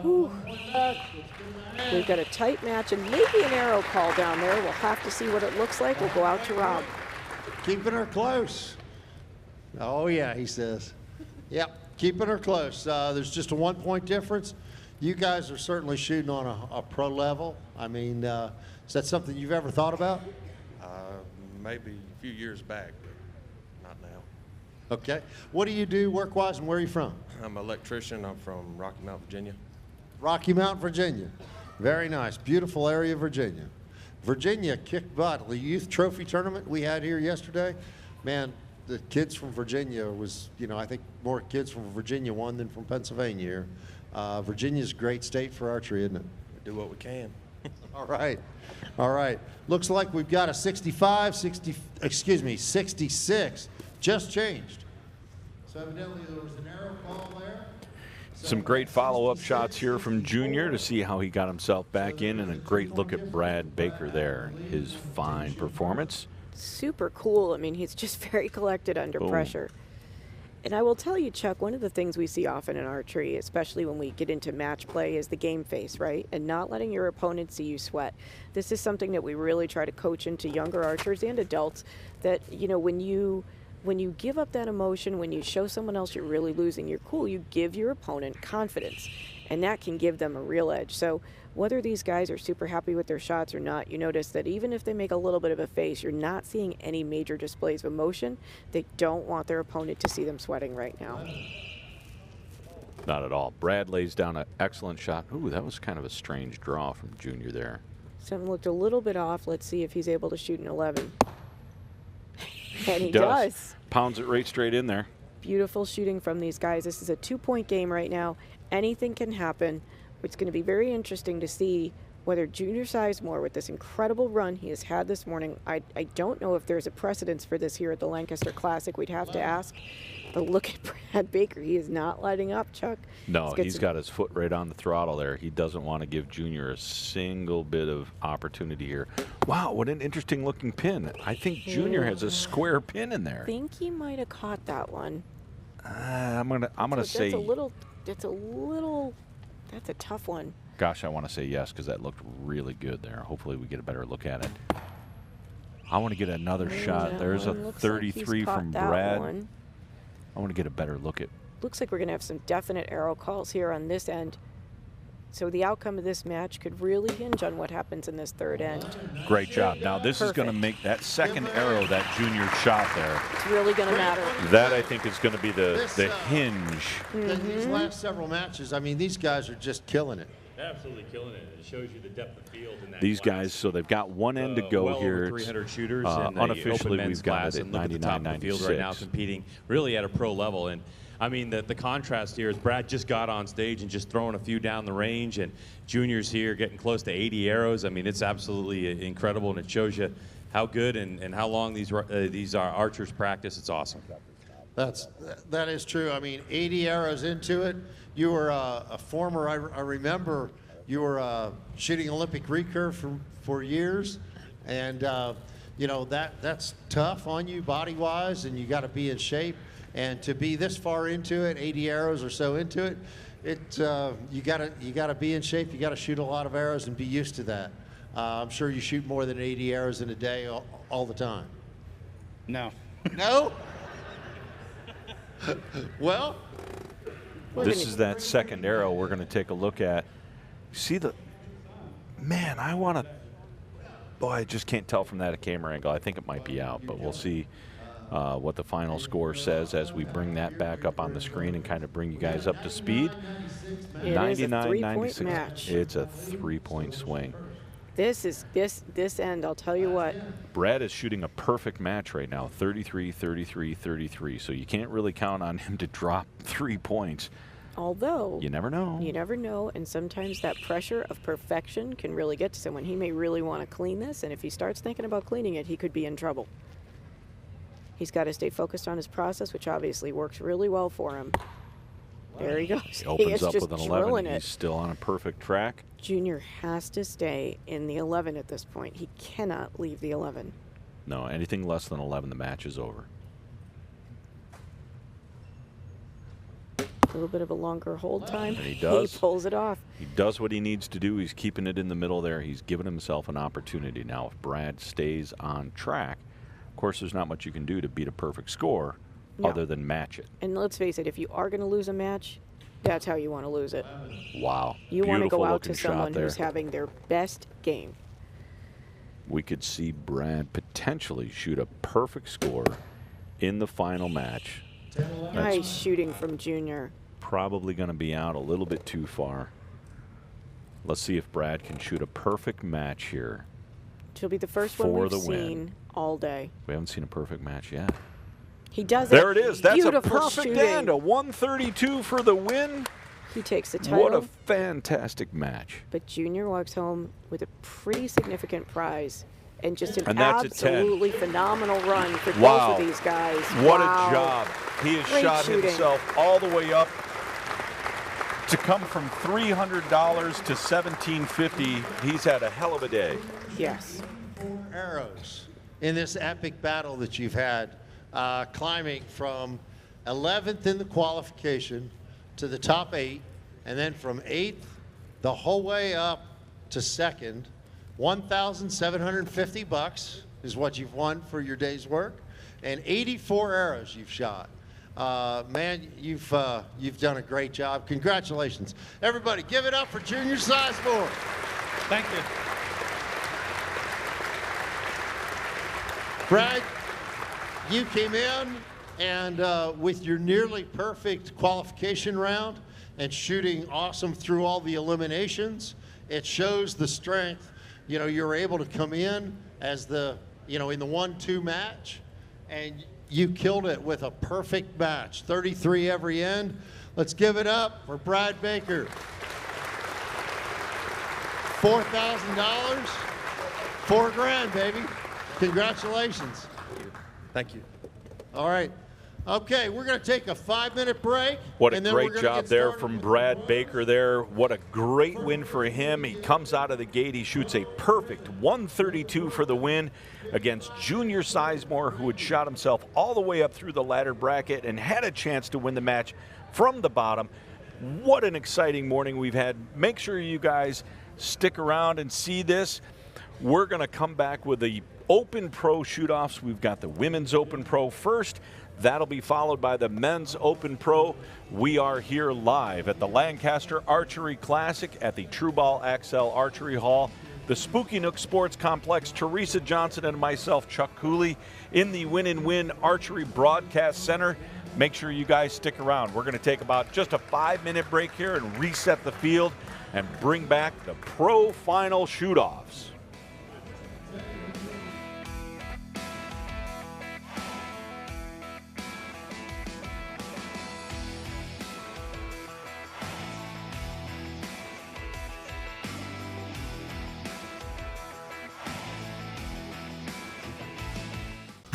Whew. We've got a tight match and maybe an arrow call down there. We'll have to see what it looks like. We'll go out to Rob. Keeping her close. Oh, yeah, he says. Yep, keeping her close. There's just a 1-point difference. You guys are certainly shooting on a pro level. I mean, is that something you've ever thought about? Maybe a few years back, but not now. Okay. What do you do work-wise, and where are you from? I'm an electrician. I'm from Rocky Mount, Virginia. Rocky Mount, Virginia. Very nice. Beautiful area of Virginia. Virginia kicked butt. The youth trophy tournament we had here yesterday, man, the kids from Virginia was, you know, I think more kids from Virginia won than from Pennsylvania here. Virginia's a great state for archery, isn't it? We do what we can. All right. All right. Looks like we've got a 66. Just changed. So evidently there was an arrow call there. Some great follow-up shots here from Junior to see how he got himself back in, and a great look at Brad Baker there and his fine performance. Super cool. I mean, he's just very collected under pressure. And I will tell you, Chuck, one of the things we see often in archery, especially when we get into match play, is the game face, right? And not letting your opponent see you sweat. This is something that we really try to coach into younger archers and adults, that, you know, when you give up that emotion, when you show someone else you're really losing, you're cool, you give your opponent confidence, and that can give them a real edge. So whether these guys are super happy with their shots or not, you notice that even if they make a little bit of a face, you're not seeing any major displays of emotion. They don't want their opponent to see them sweating right now. Not at all. Brad lays down an excellent shot. Ooh, that was kind of a strange draw from Junior there. Something looked a little bit off. Let's see if he's able to shoot an 11. And he does. Pounds it right straight in there. Beautiful shooting from these guys. This is a 2-point game right now. Anything can happen. It's going to be very interesting to see whether Junior Sizemore, with this incredible run he has had this morning, I don't know if there's a precedence for this here at the Lancaster Classic. We'd have to ask. But look at Brad Baker. He is not letting up, Chuck. No, he's got his foot right on the throttle there. He doesn't want to give Junior a single bit of opportunity here. Wow, what an interesting looking pin. I think Junior has a square pin in there. I think he might have caught that one. I'm gonna say that's a tough one. Gosh, I want to say yes because that looked really good there. Hopefully we get a better look at it. I want to get another shot. There's a 33 from Brad. I want to get a better look at. Looks like we're going to have some definite arrow calls here on this end. So the outcome of this match could really hinge on what happens in this third end. Great job. Now this is going to make that second arrow that Junior shot there. It's really going to matter. That I think is going to be the hinge. These last several matches, I mean, these guys are just killing it. Absolutely killing it. It shows you the depth of field in that These class. guys, so they've got one end to go well here. Over 300 shooters in the unofficially, open we've got class, it at and look at the top of the field right now, 99.96. competing really at a pro level. And I mean, the contrast here is Brad just got on stage and just throwing a few down the range, and Junior's here getting close to 80 arrows. I mean, it's absolutely incredible, and it shows you how good and how long these archers practice. It's awesome. That is true. I mean, 80 arrows into it. You were a former. I remember you were shooting Olympic recurve for years, and you know that's tough on you body-wise, and you got to be in shape. And to be this far into it, 80 arrows or so into it, you gotta be in shape. You gotta shoot a lot of arrows and be used to that. I'm sure you shoot more than 80 arrows in a day all the time. No. No? Well, This is that second arrow we're going to take a look at. See the, man, I want to, boy, I just can't tell from that camera angle. I think it might be out, but we'll see what the final score says as we bring that back up on the screen and kind of bring you guys up to speed. It 99-96. match. It's a 3-point swing. This end, I'll tell you what. Brad is shooting a perfect match right now, 33, 33, 33. So you can't really count on him to drop 3 points. Although you never know. You never know, and sometimes that pressure of perfection can really get to someone. He may really want to clean this, and if he starts thinking about cleaning it, he could be in trouble. He's got to stay focused on his process, which obviously works really well for him. There he goes. He opens up with an 11. He's still on a perfect track. Junior has to stay in the 11 at this point. He cannot leave the 11. No, anything less than 11, the match is over. A little bit of a longer hold time. And he does. He pulls it off. He does what he needs to do. He's keeping it in the middle there. He's given himself an opportunity. Now, if Brad stays on track, of course, there's not much you can do to beat a perfect score other than match it. And let's face it, if you are going to lose a match, that's how you want to lose it. Wow. You want to go out to Beautiful looking someone shot who's there. having their best game. We could see Brad potentially shoot a perfect score in the final match. Nice shooting from Junior. Probably going to be out a little bit too far. Let's see if Brad can shoot a perfect match here. She'll be the first one for we've the seen win. all day. We haven't seen a perfect match yet. He does it. There it is. That's Beautiful a perfect shooting. end. A 132 for the win. He takes the title. What a fantastic match. But Junior walks home with a pretty significant prize and just an And that's a 10. absolutely phenomenal run for Wow. both of these guys. What Wow. a job. He has Great shot shooting. himself all the way up to come from $300 to $1,750. He's had a hell of a day. Yes. Arrows in this epic battle that you've had, climbing from 11th in the qualification to the top 8, and then from 8th the whole way up to 2nd. $1,750 is what you've won for your day's work, and 84 arrows you've shot. Man, you've done a great job. Congratulations. Everybody, give it up for Junior Sizemore. Thank you. Brad, you came in and with your nearly perfect qualification round and shooting awesome through all the eliminations, it shows the strength you know, you're able to come in as the, you know, in the 1-2 match, and you killed it with a perfect match. 33 every end. Let's give it up for Brad Baker. $4,000, $4,000, baby. Congratulations. Thank you. All right. Okay, we're going to take a 5-minute break. What a and then great we're gonna job get there started from with- Brad Baker there. What a great win for him. He comes out of the gate. He shoots a perfect 132 for the win against Junior Sizemore, who had shot himself all the way up through the ladder bracket and had a chance to win the match from the bottom. What an exciting morning we've had. Make sure you guys stick around and see this. We're going to come back with the Open Pro shoot-offs. We've got the Women's Open Pro first. That'll be followed by the Men's Open Pro. We are here live at the Lancaster Archery Classic at the True Ball Axel Archery Hall. The Spooky Nook Sports Complex, Teresa Johnson and myself, Chuck Cooley, in the Win and Win Archery Broadcast Center. Make sure you guys stick around. We're going to take about just a 5-minute break here and reset the field and bring back the Pro Final shoot-offs.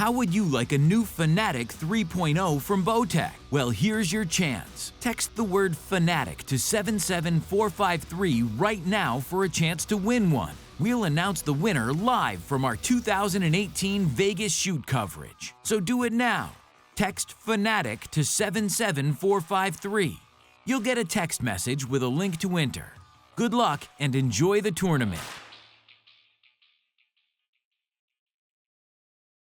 How would you like a new Fanatic 3.0 from Bowtech? Well, here's your chance. Text the word Fanatic to 77453 right now for a chance to win one. We'll announce the winner live from our 2018 Vegas shoot coverage. So do it now. Text Fanatic to 77453. You'll get a text message with a link to enter. Good luck and enjoy the tournament.